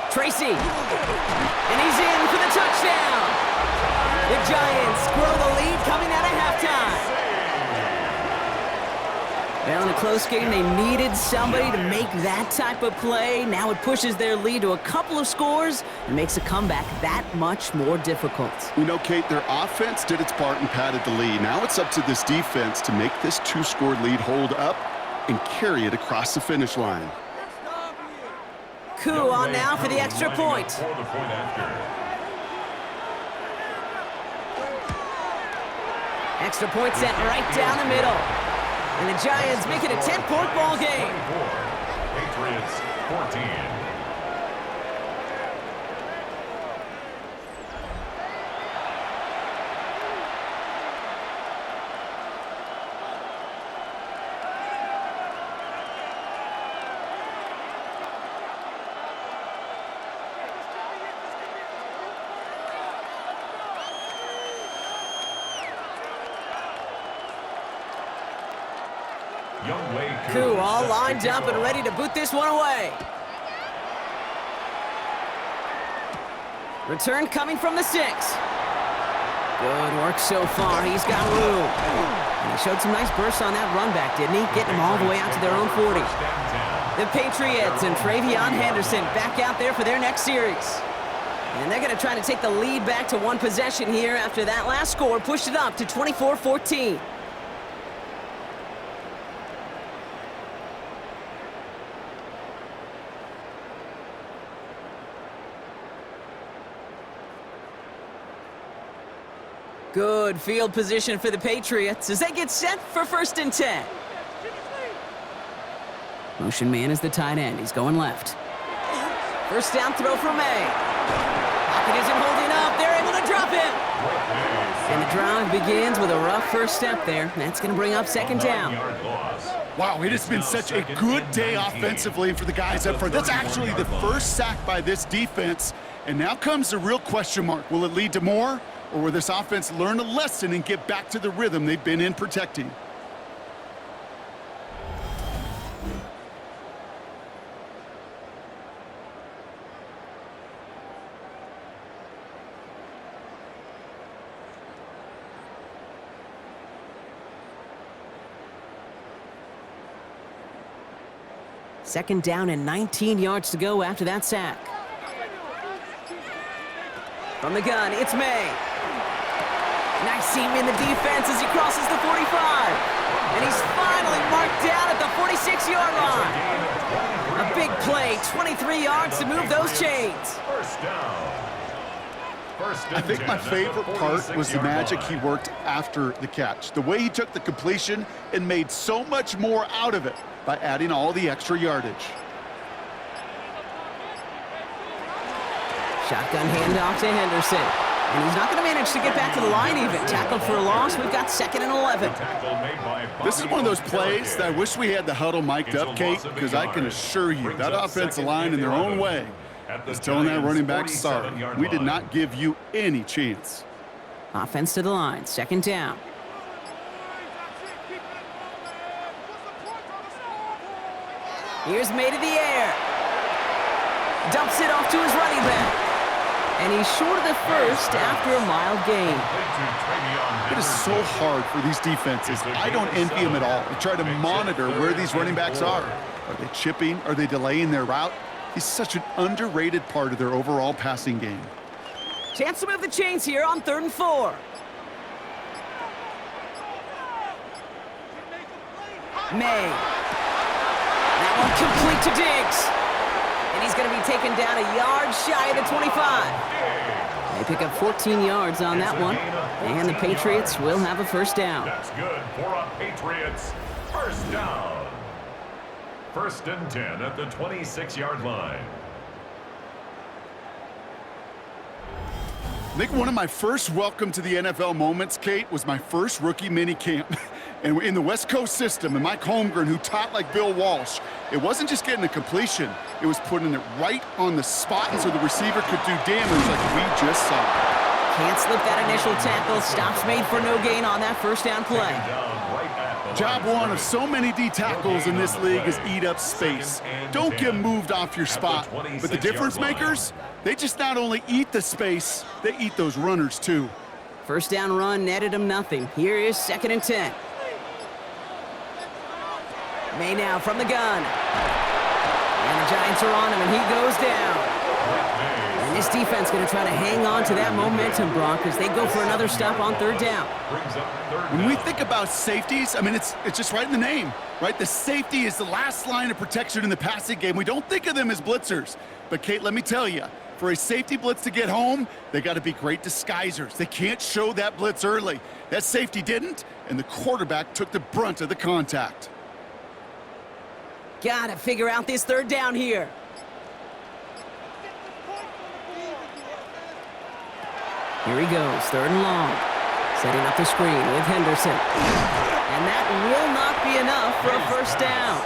Tracy. And he's in for the touchdown. The Giants grow the lead coming out of halftime. Well, in a close game, they needed somebody to make that type of play. Now it pushes their lead to a couple of scores and makes a comeback that much more difficult. You know, Kate, their offense did its part and padded the lead. Now it's up to this defense to make this 2-score lead hold up and carry it across the finish line. Coup on now for the extra point. Extra point set right down the middle. And the Giants make it a 10-point ball game. Patriots 14. Coup all lined up and ready to boot this one away. Return coming from the 6. Good work so far. He's got room. And he showed some nice bursts on that run back, didn't he? Getting them all the way out to their own 40. The Patriots and Travion Henderson back out there for their next series. And they're going to try to take the lead back to 1 possession here after that last score pushed it up to 24-14. Good field position for the Patriots as they get set for 1st and 10. Motion man is the tight end. He's going left. First down throw for May. Pocket isn't holding up. They're able to drop it. And the drive begins with a rough first step there. That's going to bring up 2nd down. Wow, it has been such a good day offensively for the guys up front. That's actually the first sack by this defense. And now comes the real question mark. Will it lead to more? Or will this offense learn a lesson and get back to the rhythm they've been in protecting? Second down and 19 yards to go after that sack. From the gun, it's May. Nice seam in the defense as he crosses the 45. And he's finally marked down at the 46-yard line. A big play, 23 yards to move those chains. First down. I think my favorite part was the magic he worked after the catch. The way he took the completion and made so much more out of it by adding all the extra yardage. Shotgun handoff to Henderson. And he's not going to manage to get back to the line even. Tackled for a loss. We've got 2nd and 11. This is one of those plays that I wish we had the huddle mic'd up, Kate, because I can assure you that offensive line in their own way is telling that running back, sorry, we did not give you any chance. Offense to the line. 2nd down. Here's May to the air. Dumps it off to his running back. And he's short of the first after a mild gain. It is so hard for these defenses. I don't envy them at all. They try to monitor where these running backs are. Are they chipping? Are they delaying their route? He's such an underrated part of their overall passing game. Chance to move the chains here on 3rd and 4. Maye. That one complete to Diggs. And he's going to be taken down a yard shy of the 25. They pick up 14 yards on that one. And the Patriots will have a first down. That's good for a Patriots first down. 1st and 10 at the 26-yard line. I think one of my first welcome to the NFL moments, Kate, was my first rookie mini camp. And in the West Coast system, and Mike Holmgren, who taught like Bill Walsh, it wasn't just getting a completion. It was putting it right on the spot so the receiver could do damage like we just saw. Can't slip that initial tackle. Stops made for no gain on that first down play. Job one of so many D tackles in this league is eat up space. Don't get moved off your spot. But the difference makers, they just not only eat the space, they eat those runners too. First down run netted him nothing. Here is 2nd and 10. Maye now from the gun. And the Giants are on him, and he goes down. And this defense going to try to hang on to that momentum, Brock, as they go for another stop on 3rd down. When we think about safeties, I mean, it's just right in the name, right? The safety is the last line of protection in the passing game. We don't think of them as blitzers. But, Kate, let me tell you, for a safety blitz to get home, they got to be great disguisers. They can't show that blitz early. That safety didn't, and the quarterback took the brunt of the contact. Got to figure out this 3rd down here. Here he goes, 3rd and long. Setting up the screen with Henderson. And that will not be enough for a first down.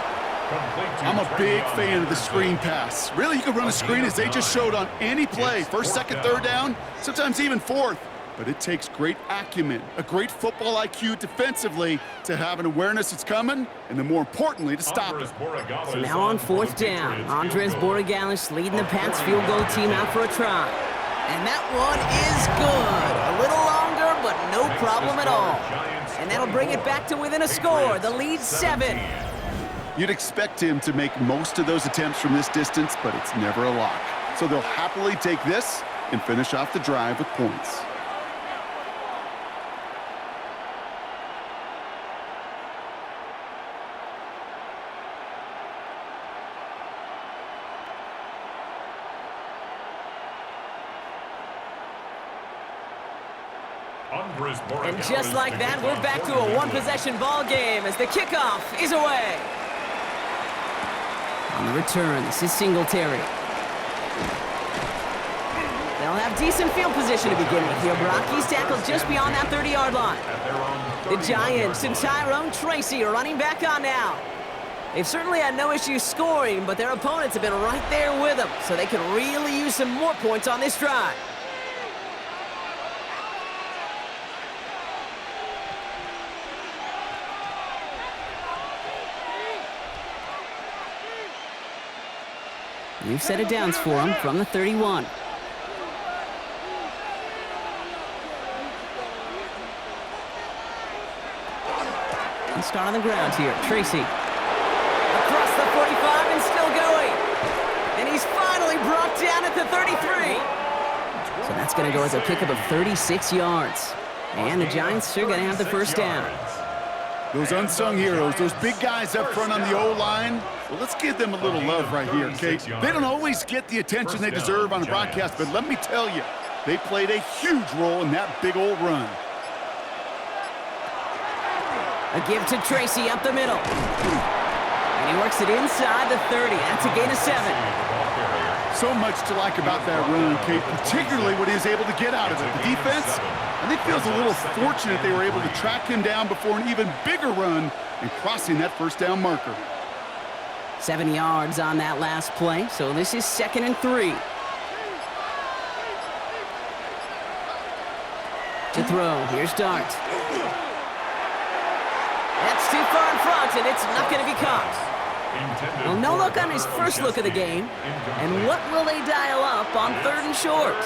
I'm a big fan of the screen pass. Really, you can run a screen as they just showed on any play. 1st, 2nd, 3rd down, sometimes even 4th. But it takes great acumen, a great football IQ defensively to have an awareness it's coming, and then more importantly, to stop it. So now on 4th down, Andres Borregales leading the Pats field goal team out for a try. And that one is good. A little longer, but no problem at all. And that'll bring it back to within a score. The lead 7. You'd expect him to make most of those attempts from this distance, but it's never a lock. So they'll happily take this and finish off the drive with points. And just like that, we're back to a one-possession ball game as the kickoff is away. On the return, this is Singletary. They'll have decent field position to begin with here, Brock. He's tackled just beyond that 30-yard line. The Giants and Tyrone Tracy are running back on now. They've certainly had no issue scoring, but their opponents have been right there with them, so they can really use some more points on this drive. New set of downs for him from the 31. And start on the ground here. Tracy. Across the 45 and still going. And he's finally brought down at the 33. So that's going to go as a pickup of 36 yards. And the Giants are going to have the first down. Those unsung heroes, those big guys up front on the O-line, well, let's give them a little love right here, Kate. They don't always get the attention they deserve on a broadcast, but let me tell you, they played a huge role in that big old run. A give to Tracy up the middle. And he works it inside the 30. That's a gain of 7. So much to like about that run, Kate, particularly what he was able to get out of it. The defense, I think, feels a little fortunate they were able to track him down before an even bigger run and crossing that first down marker. 7 yards on that last play, so this is 2nd and 3. To throw, here's Dart. That's too far in front, and it's not going to be caught. Well, no look on his first look of the game. And what will they dial up on 3rd and short?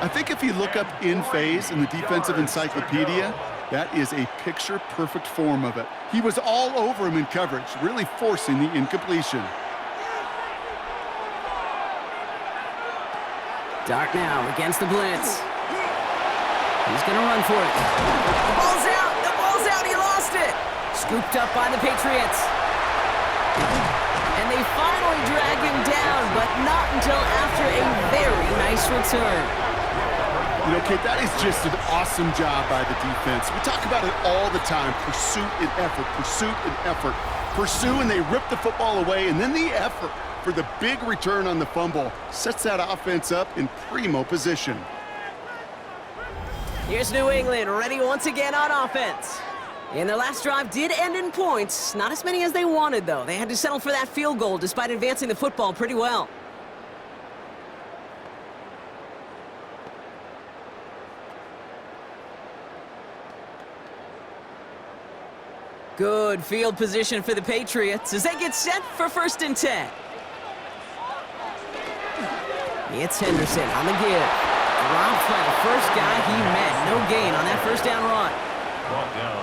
I think if you look up in phase in the defensive encyclopedia, that is a picture-perfect form of it. He was all over him in coverage, really forcing the incompletion. Dart now against the blitz. He's going to run for it. The ball's out! The ball's out! He lost it! Scooped up by the Patriots. And they finally drag him down, but not until after a very nice return. You know, Kate, that is just an awesome job by the defense. We talk about it all the time, pursuit and effort, pursuit and effort. Pursue, and they rip the football away, and then the effort for the big return on the fumble sets that offense up in primo position. Here's New England, ready once again on offense. And their last drive did end in points. Not as many as they wanted, though. They had to settle for that field goal despite advancing the football pretty well. Good field position for the Patriots as they get set for 1st and 10. It's Henderson on the give. Dropped by the first guy he met. No gain on that first down run.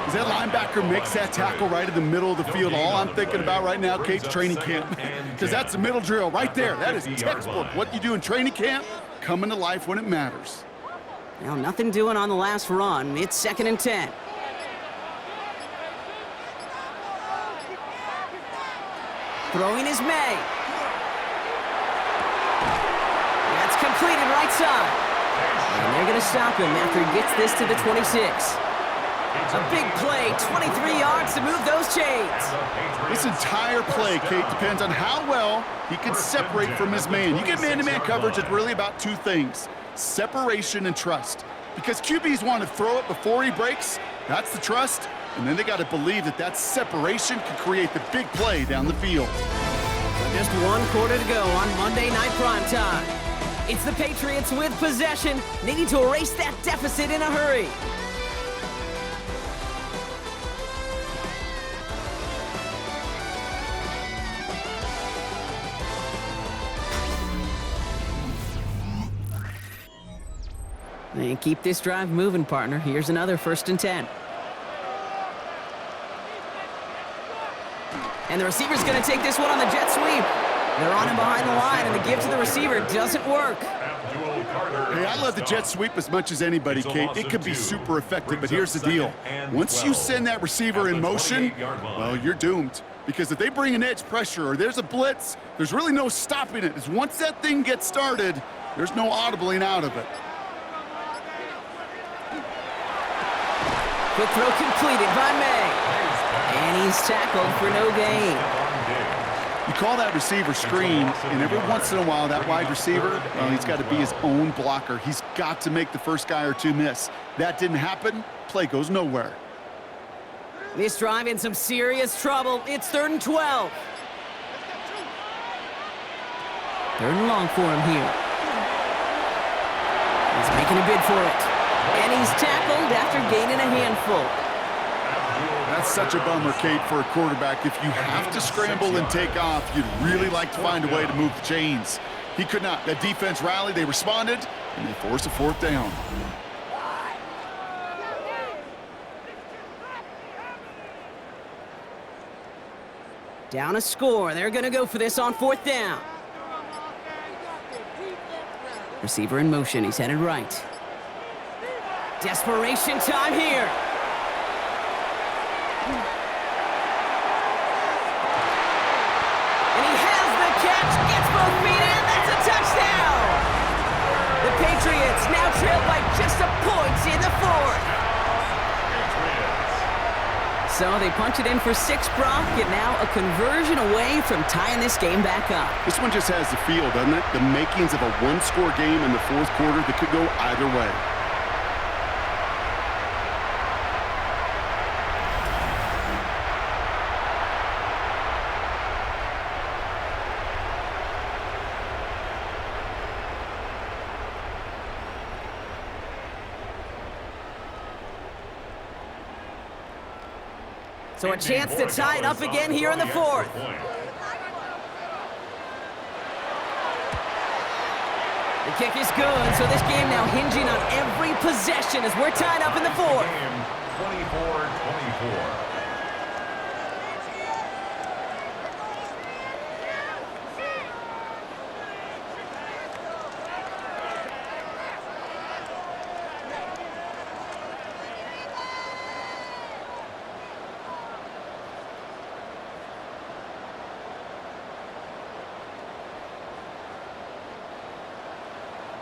As that linebacker makes that tackle right in the middle of the field, all I'm thinking about right now, Kate's training camp. Because that's the middle drill right there. That is textbook. What you do in training camp, coming to life when it matters. Well, nothing doing on the last run. It's 2nd and 10. Throwing is May. That's completed right side. And they're going to stop him after he gets this to the 26. A big play, 23 yards to move those chains. This entire play, Kate, depends on how well he can separate from his man. You get man-to-man coverage, it's really about two things, separation and trust. Because QBs want to throw it before he breaks, that's the trust. And then they got to believe that that separation can create the big play down the field. Just 1 quarter to go on Monday Night Primetime. It's the Patriots with possession, needing to erase that deficit in a hurry. And keep this drive moving, partner. Here's another 1st and 10. And the receiver's going to take this one on the jet sweep. They're on him behind the line, and the give to the receiver doesn't work. Hey, I love the jet sweep as much as anybody, Kate. It can be super effective, but here's the deal. Once you send that receiver in motion, well, you're doomed. Because if they bring an edge pressure or there's a blitz, there's really no stopping it. Once that thing gets started, there's no audibling out of it. Quick throw completed by May. And he's tackled for no gain. You call that receiver screen, and every once in a while, that wide receiver, well, he's got to be his own blocker. He's got to make the first guy or two miss. That didn't happen, play goes nowhere. This drive in some serious trouble. It's 3rd and 12. 3rd and long for him here. He's making a bid for it. And he's tackled after gaining a handful. That's such a bummer, Kate, for a quarterback. If you have to scramble and take off, you'd really like to find a way to move the chains. He could not. That defense rallied, they responded, and they forced a 4th down. Down a score. They're going to go for this on 4th down. Receiver in motion. He's headed right. Desperation time here. And he has the catch, gets both feet in, that's a touchdown! The Patriots now trail by just a point in the 4th. So they punch it in for 6, Brock, and now a conversion away from tying this game back up. This one just has the feel, doesn't it? The makings of a one-score game in the 4th quarter that could go either way. So a chance to tie it up again here in the 4th. The kick is good, so this game now hinging on every possession as we're tied up in the fourth. 24-24.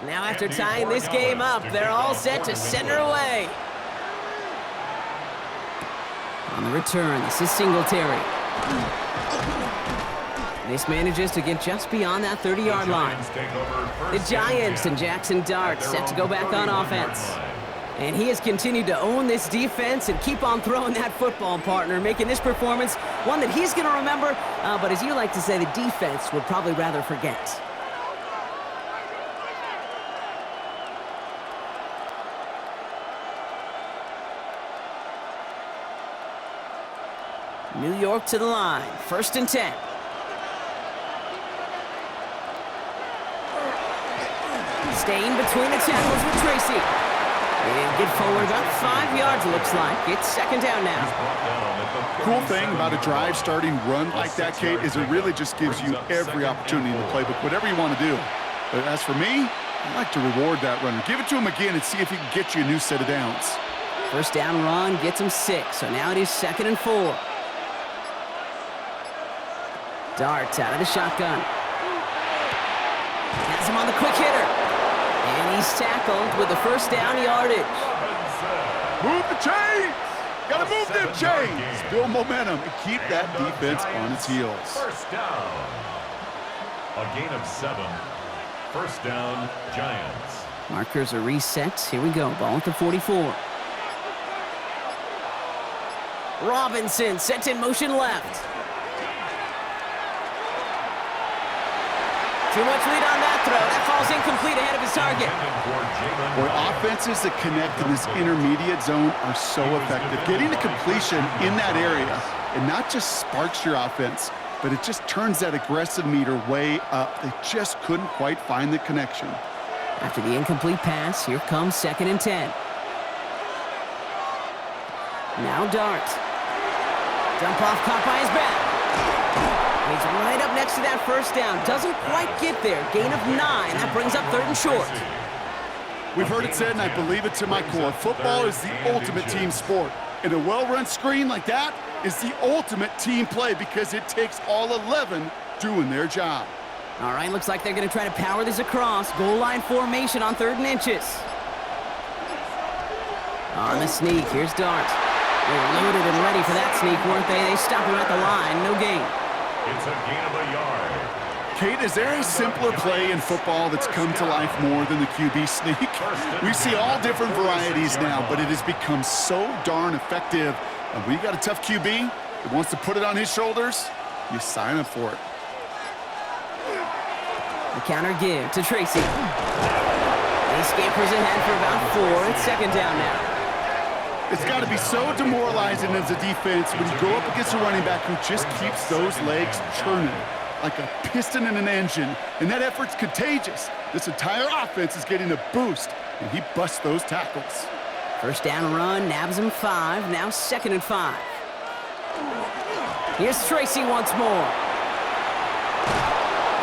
Now after tying this game up, they're all set to send her away. On the return, this is Singletary. This manages to get just beyond that 30-yard line. The Giants and Jackson Dart set to go back on offense. And he has continued to own this defense and keep on throwing that football, partner, making this performance one that he's going to remember, but as you like to say, the defense would probably rather forget. New York to the line, 1st and 10. Staying between the tackles with Tracy. And get forward about 5 yards, looks like. It's 2nd down now. Cool thing about a drive-starting run like that, Kate, is it really just gives you every opportunity in the playbook, whatever you want to do. But as for me, I like to reward that runner. Give it to him again and see if he can get you a new set of downs. 1st down run gets him 6, so now it is 2nd and 4. Dart out of the shotgun. Has him on the quick hitter. And he's tackled with the 1st down yardage. Move the chains! Gotta move them chains! Build momentum and keep that defense on its heels. 1st down. A gain of 7. 1st down, Giants. Markers are reset. Here we go. Ball at the 44. Robinson sets in motion left. Too much lead on that throw. That falls incomplete ahead of his target. Boy, offenses that connect in this intermediate zone are so effective. Getting the completion in that area, it not just sparks your offense, but it just turns that aggressive meter way up. They just couldn't quite find the connection. After the incomplete pass, here comes 2nd and 10. Now Dart. Dump off caught by his back. He's right up next to that 1st down. Doesn't quite get there. Gain of 9. That brings up 3rd and short. We've heard it said, and I believe it to my core, football is the ultimate team sport. And a well-run screen like that is the ultimate team play because it takes all 11 doing their job. All right, looks like they're going to try to power this across. Goal line formation on 3rd and inches. On the sneak, here's Dart. They were loaded and ready for that sneak, weren't they? They stopped him at the line. No gain. It's a gain of a yard. Kate, is there a simpler play in football that's come to life more than the QB sneak? We see all different varieties now, but it has become so darn effective. And when you got a tough QB that wants to put it on his shoulders, you sign up for it. The counter give to Tracy. He scampers ahead for about 4. It's 2nd down now. It's got to be so demoralizing as a defense when you go up against a running back who just keeps those legs churning like a piston in an engine, and that effort's contagious. This entire offense is getting a boost, and he busts those tackles. 1st down run, nabs him 5, now 2nd and 5. Here's Tracy once more.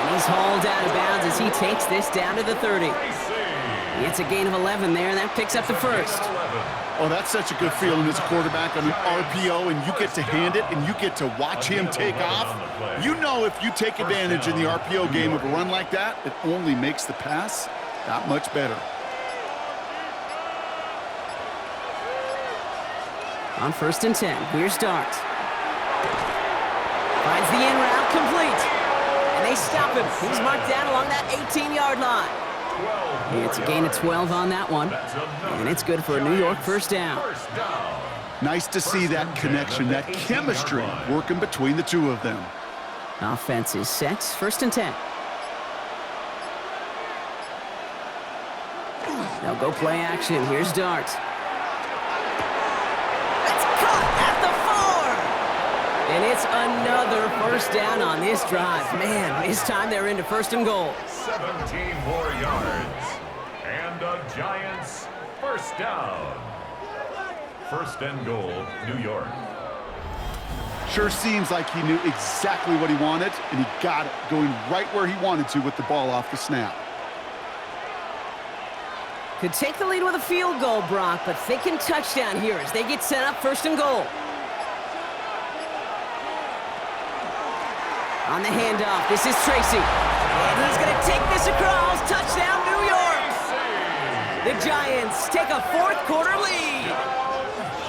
And he's hauled out of bounds as he takes this down to the 30. It's a gain of 11 there, and that picks up the 1st. Oh, that's such a good feeling as a quarterback on an RPO, and you get to hand it, and you get to watch him take off. You know if you take advantage in the RPO game of a run like that, it only makes the pass that much better. On 1st and 10, here's Dart. Finds the in route complete. And they stop him. He's marked down along that 18-yard line. It's a gain of 12 on that one. And it's good for a New York 1st down. Nice to see that connection, that chemistry working between the two of them. Offense is set. 1st and 10. They'll go play action. Here's Dart. That's caught at the 4. And it's another first down on this drive. Man, this time they're into first and goal. 17 more yards. And the Giants first down. First and goal, New York. Sure seems like he knew exactly what he wanted, and he got it, going right where he wanted to with the ball off the snap. Could take the lead with a field goal, Brock, but thinking touchdown here as they get set up first and goal. On the handoff, this is Tracy. And he's going to take this across. Touchdown, New York! The Giants take a fourth-quarter lead.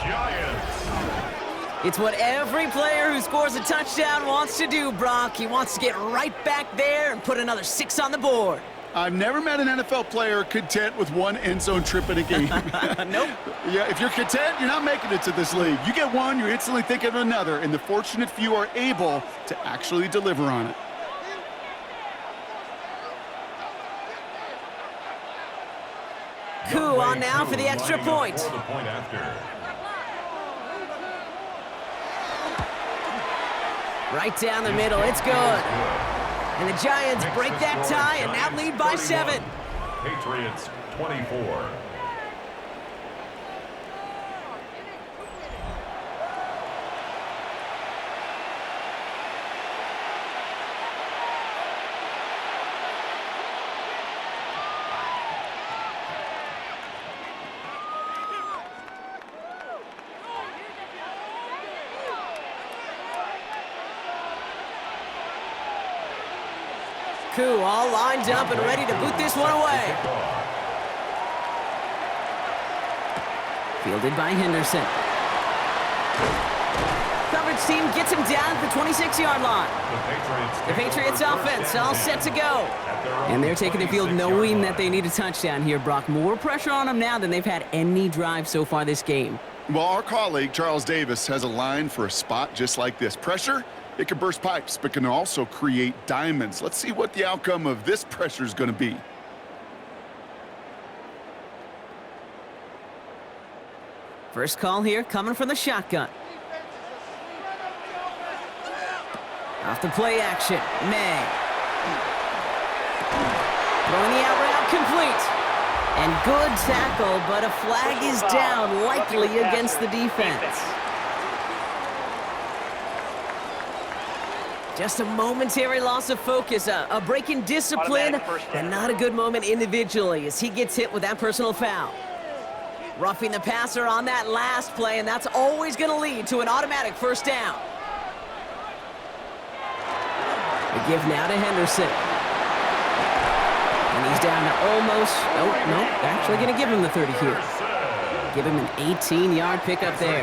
Giants. It's what every player who scores a touchdown wants to do, Brock. He wants to get right back there and put another 6 on the board. I've never met an NFL player content with one end zone trip in a game. Nope. Yeah, if you're content, you're not making it to this league. You get one, you're instantly thinking of another, and the fortunate few are able to actually deliver on it. Koo on now for the extra point. For the point after. Right down the middle, it's good. And the Giants break that tie and now lead by 7. Patriots 24. Koo all lined up and ready to boot this one away. Fielded by Henderson. Coverage team gets him down at the 26-yard line. The Patriots offense all set to go. And they're taking the field knowing that they need a touchdown here, Brock. More pressure on them now than they've had any drive so far this game. Well, our colleague, Charles Davis, has a line for a spot just like this. Pressure, it can burst pipes, but can also create diamonds. Let's see what the outcome of this pressure is going to be. First call here coming from the shotgun. Off the play action, Maye. Throwing the out route complete. And good tackle, but a flag is down, likely against the defense. Just a momentary loss of focus, a break in discipline, and not a good moment individually as he gets hit with that personal foul. Roughing the passer on that last play, and that's always going to lead to an automatic first down. The give now to Henderson. And he's down to almost, nope, actually going to give him the 30 here. Give him an 18-yard pickup there.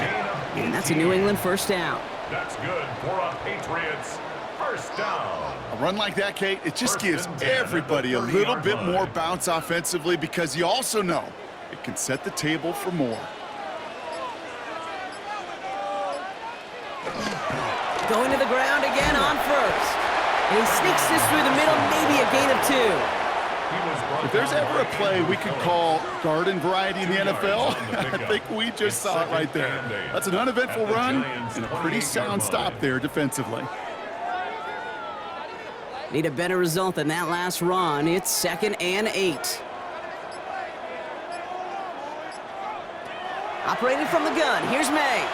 And that's a New England first down. That's good for a Patriots first down. A run like that, Kate, it just gives everybody a little bit more bounce offensively because you also know it can set the table for more. Going to the ground again on first. And he sneaks this through the middle, maybe a gain of 2. If there's ever a play we could call garden variety in the NFL, I think we just saw it right there. That's an uneventful run and a pretty sound stop there defensively. Need a better result than that last run. It's 2nd and 8. Operating from the gun, here's Maye.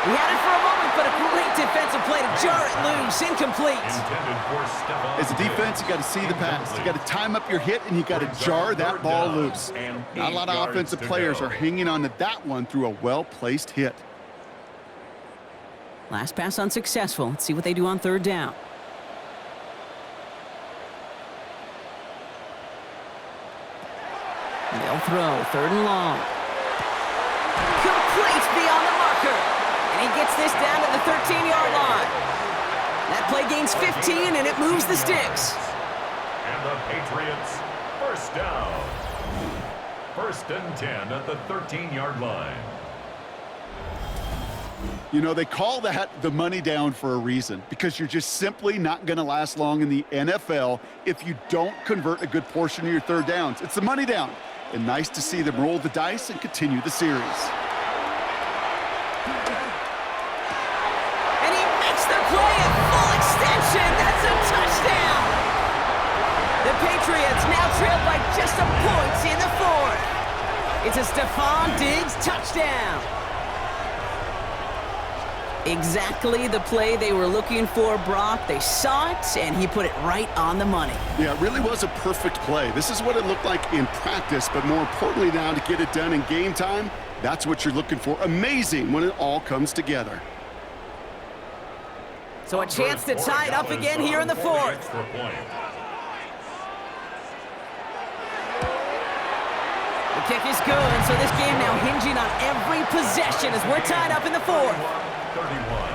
He had it for a moment, but a great defensive play to jar it loose, incomplete. As a defense, you got to see the pass. You got to time up your hit, and you got to jar that ball loose. Not a lot of offensive players are hanging on to that one through a well-placed hit. Last pass unsuccessful. Let's see what they do on 3rd down. They'll throw 3rd and long. Complete beyond the marker. And he gets this down to the 13-yard line. That play gains 15, and it moves the sticks. And the Patriots first down. 1st and 10 at the 13-yard line. You know, they call that the money down for a reason, because you're just simply not going to last long in the NFL if you don't convert a good portion of your 3rd downs. It's the money down. And nice to see them roll the dice and continue the series. touchdown! The Patriots now trail by just a point in the fourth. It's a Stephon Diggs touchdown. Exactly the play they were looking for, Brock. They saw it, and he put it right on the money. Yeah, it really was a perfect play. This is what it looked like in practice, but more importantly now to get it done in game time, that's what you're looking for. Amazing when it all comes together. So a chance to tie it up again here in the fourth. The kick is good, and so this game now hinging on every possession as we're tied up in the fourth. 31.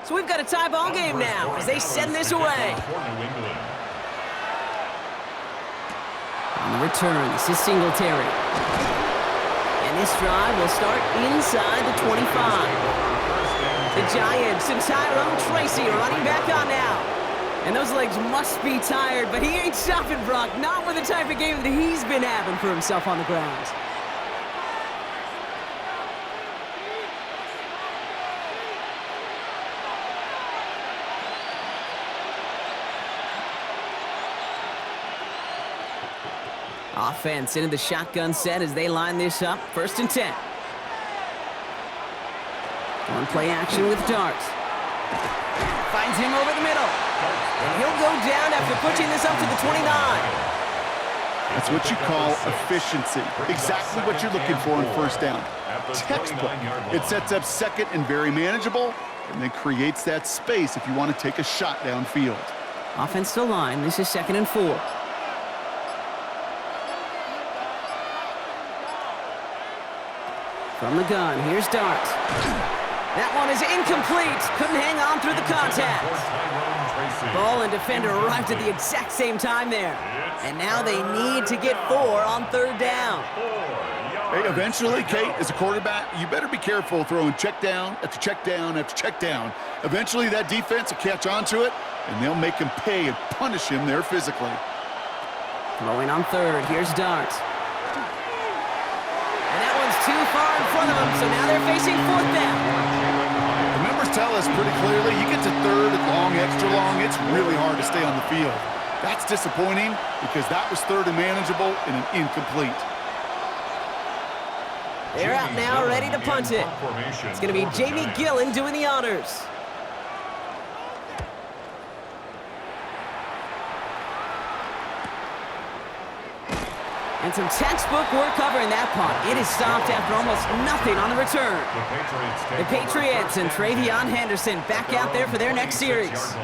So we've got a tie ball game now as they send this away. On the return, this is Singletary. And this drive will start inside the 25. The Giants and Tyrone Tracy are running back on now. And those legs must be tired, but he ain't stopping, Brock. Not with the type of game that he's been having for himself on the ground. Offense into the shotgun set as they line this up. 1st and 10. One play action with Darts. Finds him over the middle. And he'll go down after pushing this up to the 29. That's what you call efficiency. Exactly what you're looking for in 1st down. Textbook. It sets up 2nd and very manageable, and then creates that space if you want to take a shot downfield. Offense to line. This is 2nd and 4. From the gun, here's Dart. That one is incomplete. Couldn't hang on through the contact. Ball and defender arrived at the exact same time there. And now they need to get 4 on 3rd down. Hey, eventually, Kate, as a quarterback, you better be careful throwing check down after check down after check down. Eventually, that defense will catch on to it, and they'll make him pay and punish him there physically. Throwing on 3rd, here's Dart. Too far in front of them, so now they're facing 4th down. The numbers tell us pretty clearly, you get to 3rd and long, extra long, it's really hard to stay on the field. That's disappointing because that was 3rd and manageable and an incomplete. They're out now, ready to punt it. It's going to be Jamie Gillen doing the honors. And some textbook work covering that punt. It is stopped after almost nothing on the return. The Patriots and Travion Henderson back out there for their next series.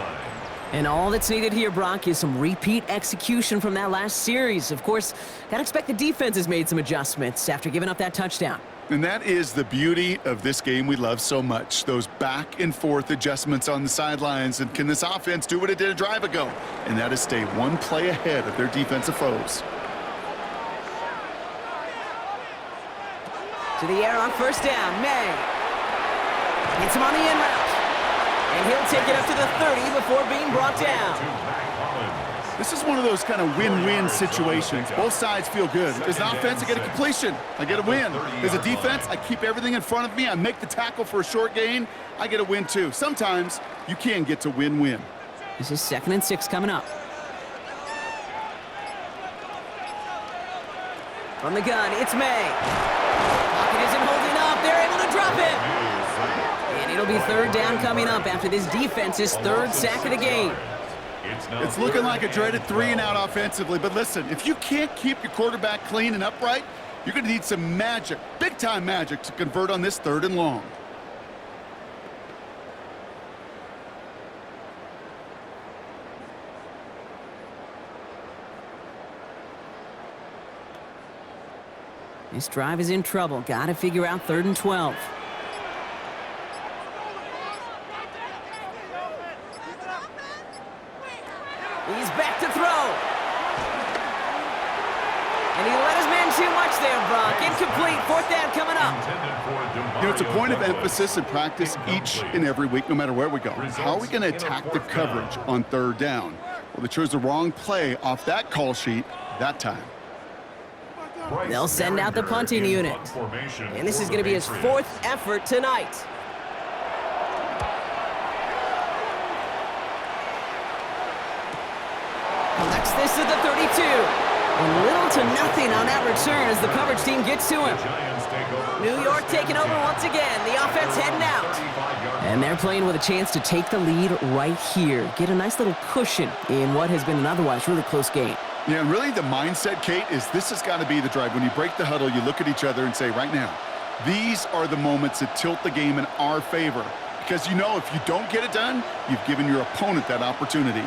And all that's needed here, Brock, is some repeat execution from that last series. Of course, gotta expect the defense has made some adjustments after giving up that touchdown. And that is the beauty of this game we love so much. Those back and forth adjustments on the sidelines. And can this offense do what it did a drive ago? And that is stay one play ahead of their defensive foes. To the air on 1st down, May. Hits him on the in route. And he'll take it up to the 30 before being brought down. This is one of those kind of win-win situations. Both sides feel good. As an offense, I get a completion. I get a win. As a defense, I keep everything in front of me. I make the tackle for a short gain. I get a win, too. Sometimes you can get to win-win. This is 2nd and 6 coming up. From the gun, it's May. Pocket isn't holding up. They're able to drop it. And it'll be 3rd down coming up after this defense's 3rd sack of the game. It's looking like a dreaded 3-and-out offensively, but listen, if you can't keep your quarterback clean and upright, you're going to need some magic, big-time magic, to convert on this 3rd and long. This drive is in trouble. Got to figure out 3rd and 12. He's back to throw. And he let his man too much there, Brock. Incomplete. Fourth down coming up. It's a point of emphasis in practice each and every week, no matter where we go. How are we going to attack the coverage on third down? Well, they chose the wrong play off that call sheet that time. They'll send out the punting unit. And this is going to be his fourth effort tonight. Collects this at the 32. And little to nothing on that return as the coverage team gets to him. New York taking over once again. The offense heading out. And they're playing with a chance to take the lead right here. Get a nice little cushion in what has been an otherwise really close game. Yeah, and really the mindset, Kate, is this has got to be the drive. When you break the huddle, you look at each other and say, right now, these are the moments that tilt the game in our favor. Because you know if you don't get it done, you've given your opponent that opportunity.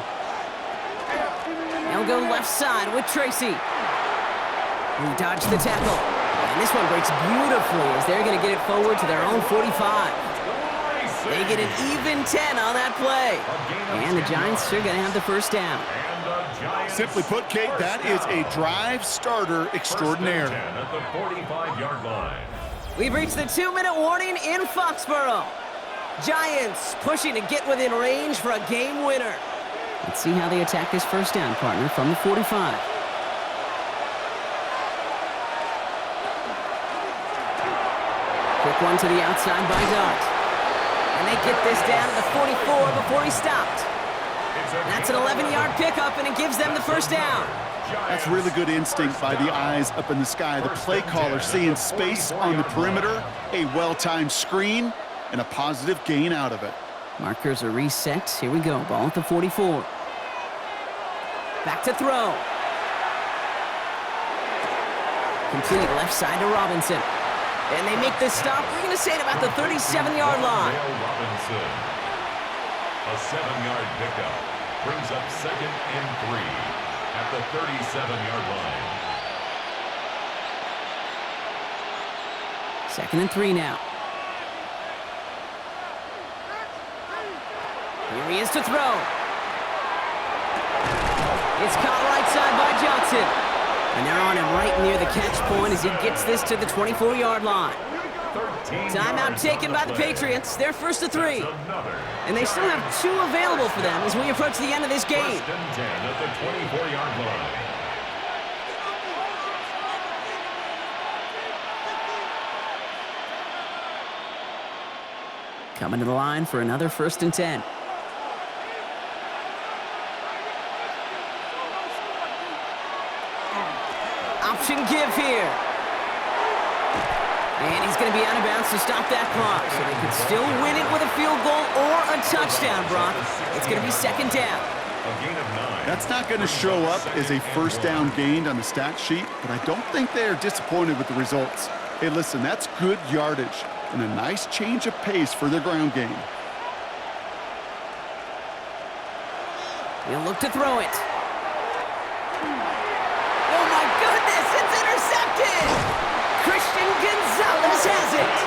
They'll go left side with Tracy. He dodged the tackle. And this one breaks beautifully as they're going to get it forward to their own 45. They get an even 10 on that play. And the Giants are going to have the first down. Simply put, Kate, that is a drive starter extraordinaire. At the 45-yard line. We've reached the 2-minute warning in Foxborough. Giants pushing to get within range for a game winner. Let's see how they attack this first down, partner, from the 45. Quick one to the outside by Dart. And they get this down to the 44 before he stopped. That's an 11-yard pickup, and it gives them the first down. That's really good instinct by the eyes up in the sky. The play caller seeing space on the perimeter, a well-timed screen, and a positive gain out of it. Markers are reset. Here we go. Ball at the 44. Back to throw. Complete left side to Robinson. And they make this stop. We're going to say it about the 37-yard line. Robinson. A 7-yard pickup. Brings up 2nd and 3 at the 37-yard line. 2nd and 3 now. Here he is to throw. It's caught right side by Johnson. And they're on him right near the catch point as he gets this to the 24-yard line. Timeout taken by the Patriots. They're first to 3. And they still have 2 available for them as we approach the end of this game. 1st and 10 at the 24-yard line. Coming to the line for another 1st and 10. Option give here. And he's going to be out of bounds to stop that clock. So they could still win it with a field goal or a touchdown, Brock. It's going to be 2nd down. A gain of 9. That's not going to show up as a first down gained on the stat sheet, but I don't think they are disappointed with the results. Hey, listen, that's good yardage and a nice change of pace for their ground game. He'll look to throw it. Oh, my goodness, it's intercepted! Christian Gonzalez has it.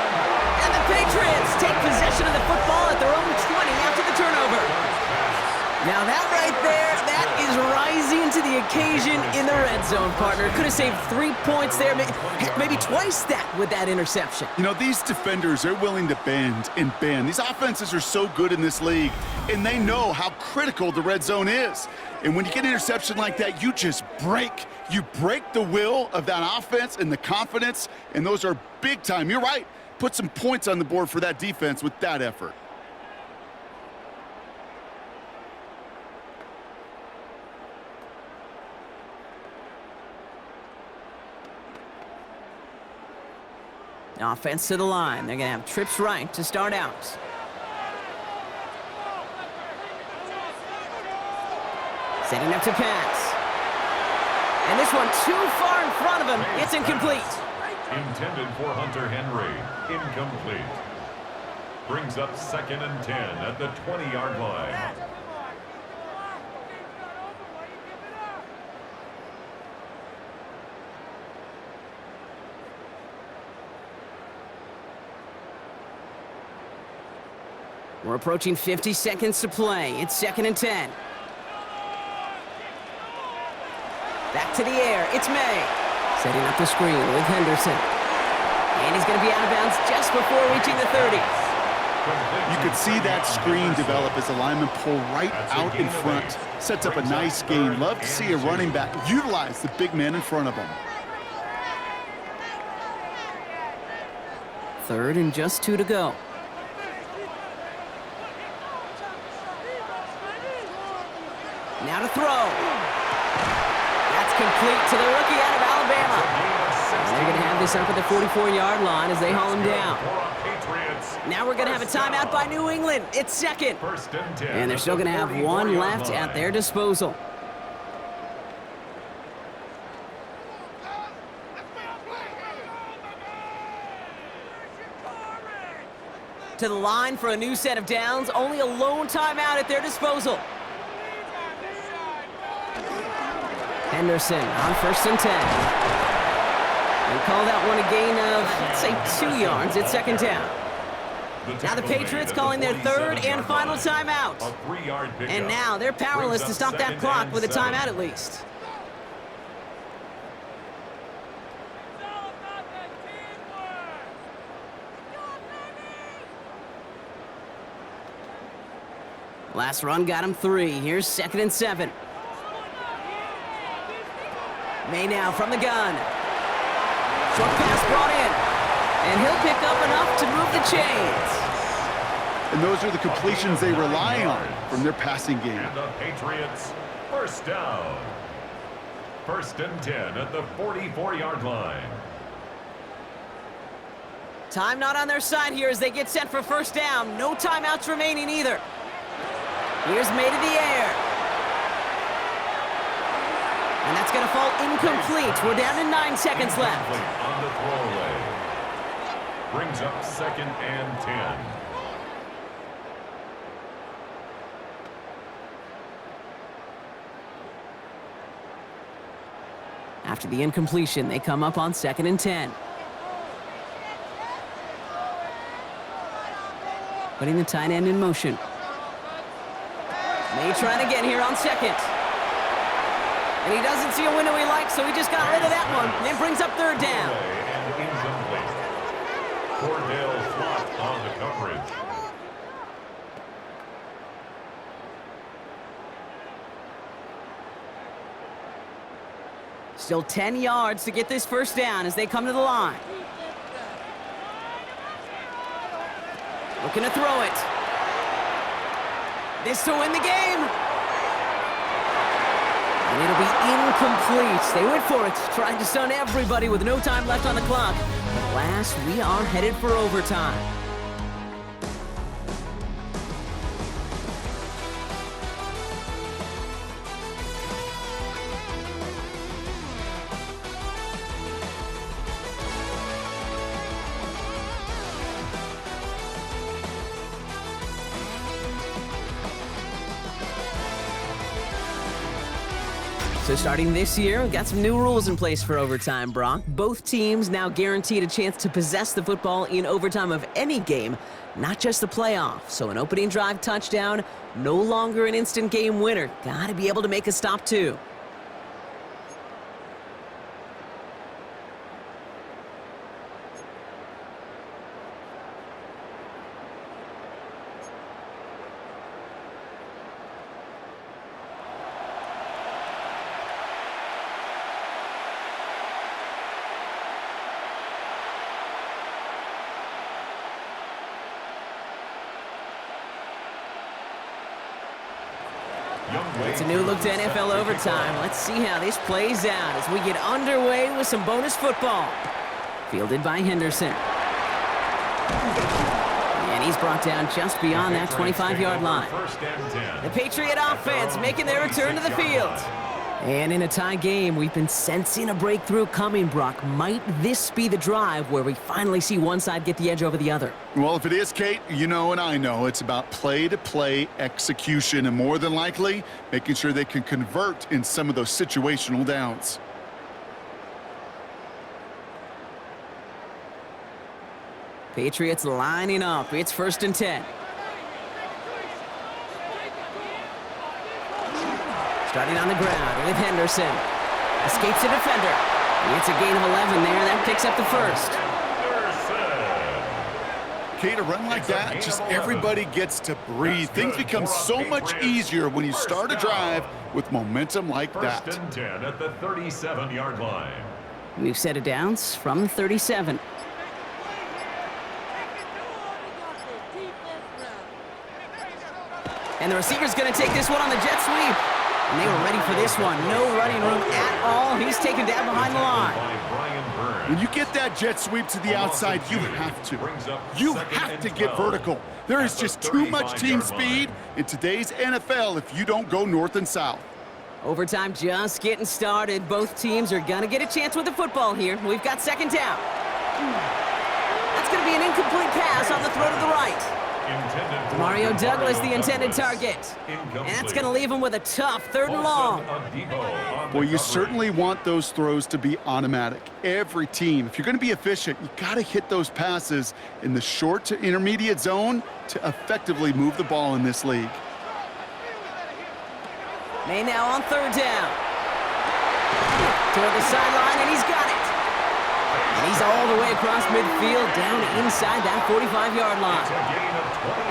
And the Patriots take possession of the football at their own 20 after the turnover. Now that right there, that is rising to the occasion in the red zone, partner. Could have saved 3 points there, maybe twice that with that interception. You know, these defenders, they're willing to bend and bend. These offenses are so good in this league, and they know how critical the red zone is. And when you get an interception like that, you just break. You break the will of that offense and the confidence, and those are big time. You're right. Put some points on the board for that defense with that effort. Offense to the line. They're going to have trips right to start out. Setting up to pass. And this one too far in front of him. It's incomplete. Intended for Hunter Henry. Incomplete. Brings up 2nd and 10 at the 20-yard line. We're approaching 50 seconds to play. It's 2nd and 10. Back to the air. It's May. Setting up the screen with Henderson. And he's going to be out of bounds just before reaching the 30. You could see that screen develop as the linemen pull right out in front. Sets up a nice gain. Love to see a running back utilize the big man in front of him. 3rd and just 2 to go. Now to throw. That's complete to the rookie out of Alabama. And they're going to have this up at the 44-yard line as they haul him down. Now we're going to have a timeout by New England. It's 2nd. And they're still going to have 1 left at their disposal. To the line for a new set of downs. Only a lone timeout at their disposal. Henderson on 1st and 10. And call that one a gain of, let's say, 2 yards at 2nd down. Now the Patriots calling their 3rd and final timeout. And now they're powerless to stop that clock with a timeout at least. Last run got him 3. Here's 2nd and 7. Maye now from the gun. Short pass brought in. And he'll pick up enough to move the chains. And those are the completions they rely on from their passing game. And the Patriots, 1st down. 1st and 10 at the 44-yard line. Time not on their side here as they get set for 1st down. No timeouts remaining either. Here's Maye to the air. And that's going to fall incomplete. We're down to 9 seconds left. On the throwaway. Brings up 2nd and 10. After the incompletion, they come up on 2nd and 10. Putting the tight end in motion. Maye trying again here on 2nd. And he doesn't see a window he likes, so he just got rid of that one. And brings up 3rd down. And incomplete. Cordell Flott on the coverage. Still 10 yards to get this 1st down as they come to the line. Looking to throw it. This to win the game. And it'll be incomplete. They went for it, trying to stun everybody with no time left on the clock. At last, we are headed for overtime. So starting this year, we've got some new rules in place for overtime, Brock. Both teams now guaranteed a chance to possess the football in overtime of any game, not just the playoff. So an opening drive touchdown, no longer an instant game winner. Gotta be able to make a stop too. It's a new look to NFL overtime. Let's see how this plays out as we get underway with some bonus football. Fielded by Henderson. And he's brought down just beyond that 25-yard line. The Patriot offense making their return to the field. And in a tie game, we've been sensing a breakthrough coming, Brock. Might this be the drive where we finally see one side get the edge over the other? Well, if it is, Kate, you know and I know it's about play-to-play execution and more than likely making sure they can convert in some of those situational downs. Patriots lining up. It's 1st and 10. Starting on the ground with Henderson. Escapes a defender. It's a gain of 11 there. That picks up the first. Kate, a run like that, just everybody gets to breathe. Things become so much easier when you start a drive with momentum like that. First and 10 at the 37-yard line. New set of downs from the 37. And the receiver's going to take this one on the jet sweep. And they were ready for this one. No running room at all. He's taken down behind the line. When you get that jet sweep to the outside, you have to. You have to get vertical. There is just too much team speed in today's NFL if you don't go north and south. Overtime just getting started. Both teams are going to get a chance with the football here. We've got second down. That's going to be an incomplete pass on the throw to the right. Mario Douglas, the intended target. And that's going to leave him with a tough 3rd and long. Well, you certainly want those throws to be automatic. Every team, if you're going to be efficient, you got to hit those passes in the short to intermediate zone to effectively move the ball in this league. Maye now on 3rd down. Toward the sideline, and he's got it. And he's all the way across midfield, down inside that 45-yard line.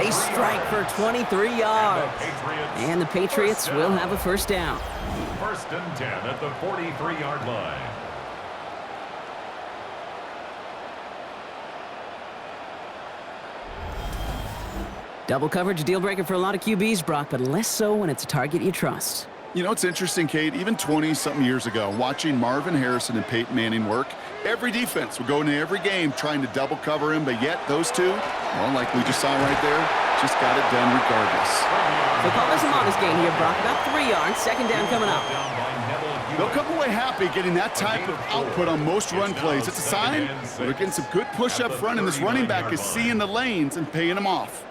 A strike for 23 yards. And the Patriots will have a first down. First and 10 at the 43-yard line. Double coverage, deal breaker for a lot of QBs, Brock, but less so when it's a target you trust. You know, it's interesting, Kate, even 20-something years ago, watching Marvin Harrison and Peyton Manning work, every defense would go into every game trying to double cover him, but yet those two, well, like we just saw right there, just got it done regardless. They'll call this a modest gain here, Brock. About 3 yards, second down coming up. They'll come away happy getting that type of output on most run plays. It's a sign they're getting some good push up front, and this running back is seeing the lanes and paying them off.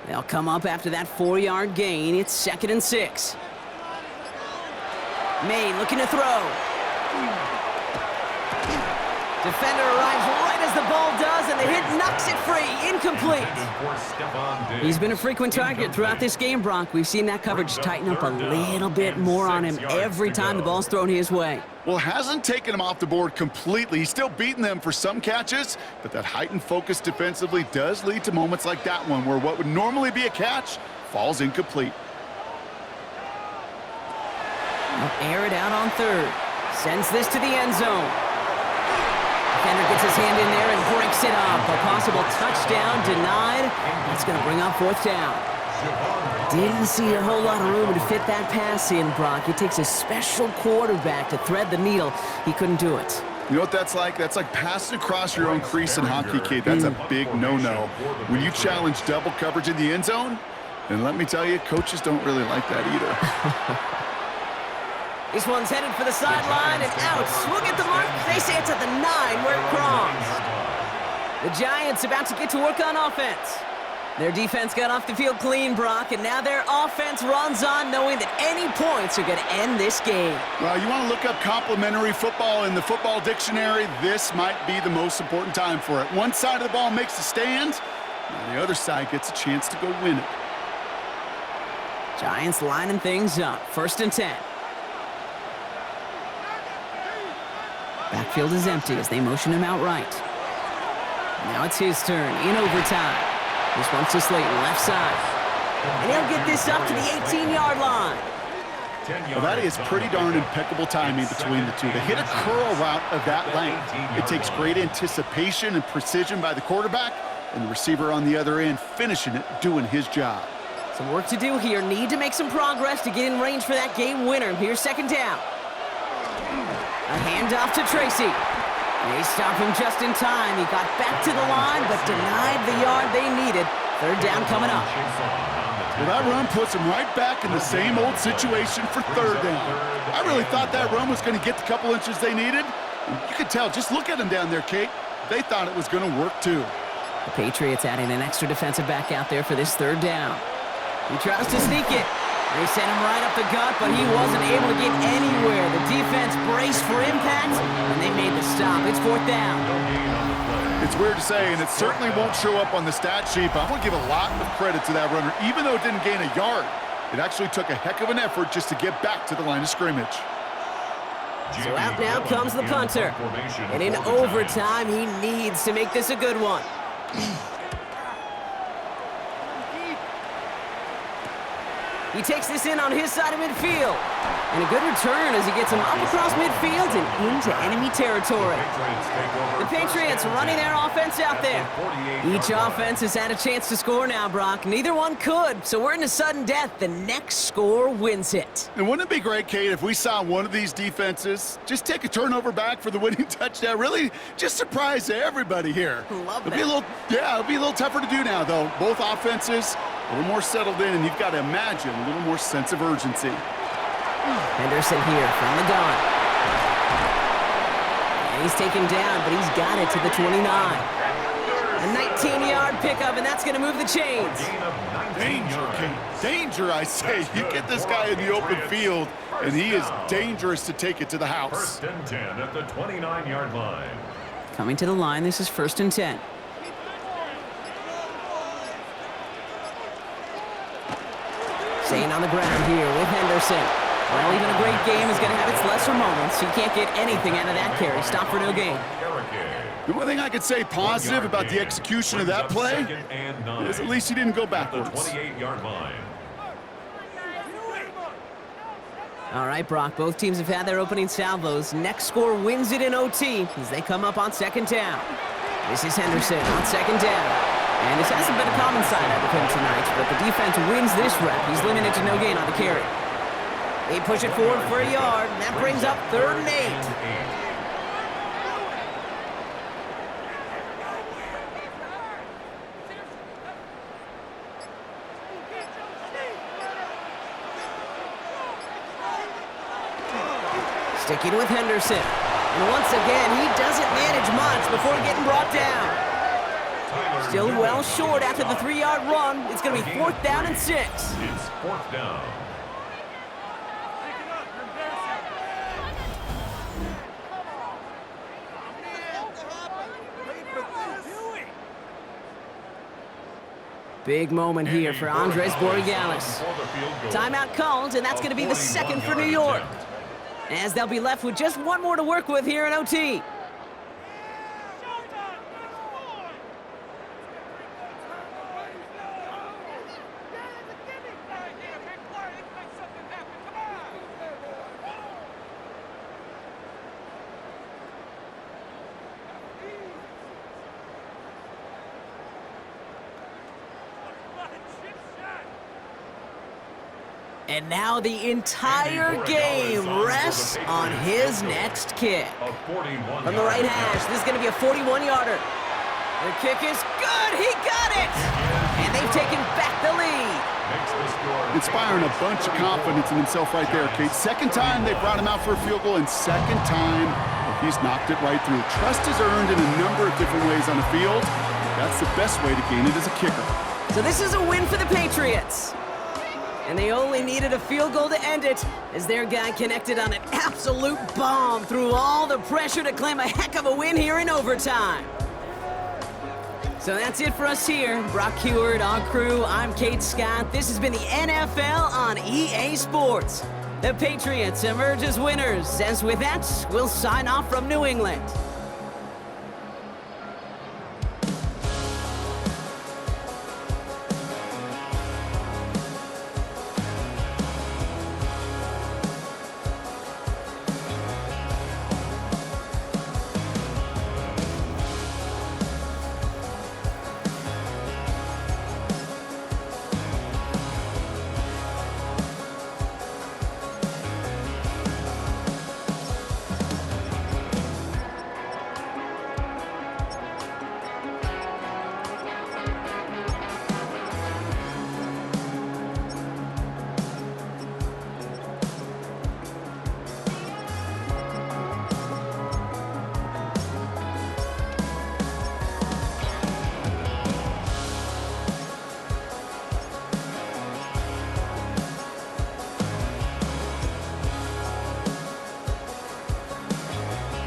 They'll come up after that 4-yard gain. It's 2nd and 6. Maye looking to throw. Defender arrives right as the ball does, and the hit knocks it free. Incomplete. He's been a frequent target throughout this game, Brock. We've seen that coverage tighten up a little bit more on him every time the ball's thrown his way. Well, hasn't taken him off the board completely. He's still beating them for some catches, but that heightened focus defensively does lead to moments like that one where what would normally be a catch falls incomplete. They'll air it out on 3rd. Sends this to the end zone. Defender gets his hand in there and breaks it up. A possible touchdown denied. That's going to bring up 4th down. Didn't see a whole lot of room to fit that pass in, Brock. It takes a special quarterback to thread the needle. He couldn't do it. You know what that's like? That's like passing across your own crease in hockey, Kate. That's a big no-no. When you challenge double coverage in the end zone, and let me tell you, coaches don't really like that either. This one's headed for the sideline and out. We'll get the mark. They say it's at the 9 where it crossed. The Giants about to get to work on offense. Their defense got off the field clean, Brock, and now their offense runs on knowing that any points are going to end this game. Well, you want to look up complimentary football in the football dictionary, this might be the most important time for it. One side of the ball makes a stand, and the other side gets a chance to go win it. Giants lining things up. 1st and 10. Backfield is empty as they motion him out right. Now it's his turn in overtime. This one's to Slayton, left side. And he'll get this up to the 18-yard line. Well, that is pretty darn impeccable timing between the two. To hit a curl route of that length, it takes great anticipation and precision by the quarterback, and the receiver on the other end finishing it, doing his job. Some work to do here. Need to make some progress to get in range for that game winner. Here's 2nd down. A handoff to Tracy. They stopped him just in time. He got back to the line, but denied the yard they needed. 3rd down coming up. Well, that run puts him right back in the same old situation for 3rd down. I really thought that run was going to get the couple inches they needed. You could tell, just look at him down there, Kate. They thought it was going to work too. The Patriots adding an extra defensive back out there for this 3rd down. He tries to sneak it. They sent him right up the gut, but he wasn't able to get anywhere. The defense braced for impact, and they made the stop. It's 4th down. It's weird to say, and it certainly won't show up on the stat sheet, but I want to give a lot of credit to that runner. Even though it didn't gain a yard, it actually took a heck of an effort just to get back to the line of scrimmage. So out now comes the punter. And in overtime, he needs to make this a good one. He takes this in on his side of midfield. And a good return as he gets him up across midfield and into enemy territory. The Patriots running their offense out there. Each offense has had a chance to score now, Brock. Neither one could, so we're in a sudden death. The next score wins it. And wouldn't it be great, Kate, if we saw one of these defenses just take a turnover back for the winning touchdown? Really just surprise everybody here. Love It'll that. it'll be a little tougher to do now, though. Both offenses a little more settled in, and you've got to imagine a little more sense of urgency. Henderson here from the gun. And he's taken down, but he's got it to the 29. A 19-yard pickup, and that's going to move the chains. Danger, Kate. Danger, I say. You get this guy in the open field, and he is dangerous to take it to the house. 1st and 10 at the 29-yard line. Coming to the line, this is 1st and 10. Staying on the ground here with Henderson. Well, even a great game is going to have its lesser moments. He can't get anything out of that carry. Stop for no gain. The only thing I could say positive about the execution of that play is at least he didn't go backwards. The 28-yard line. All right, Brock, both teams have had their opening salvos. Next score wins it in OT as they come up on 2nd down. This is Henderson on 2nd down. And this hasn't been a common side out of him tonight, but the defense wins this rep. He's limited to no gain on the carry. They push it forward for a yard, and that brings up 3rd and 8. Sticking with Henderson. And once again, he doesn't manage much before getting brought down. Still well short after the 3-yard run. It's going to be 4th down and 6. It's 4th down. Big moment here for Andres Borregales. Timeout called, and that's going to be the 2nd for New York. As they'll be left with just one more to work with here in OT. And now the entire game rests on his next kick. From the right hash, this is going to be a 41-yarder. The kick is good. He got it. And they've taken back the lead. Inspiring a bunch of confidence in himself right there, Kate. 2nd time they brought him out for a field goal, and 2nd time he's knocked it right through. Trust is earned in a number of different ways on the field. That's the best way to gain it as a kicker. So this is a win for the Patriots. And they only needed a field goal to end it as their guy connected on an absolute bomb through all the pressure to claim a heck of a win here in overtime. So that's it for us here. Brock Heward, our crew, I'm Kate Scott. This has been the NFL on EA Sports. The Patriots emerge as winners, as with that, we'll sign off from New England.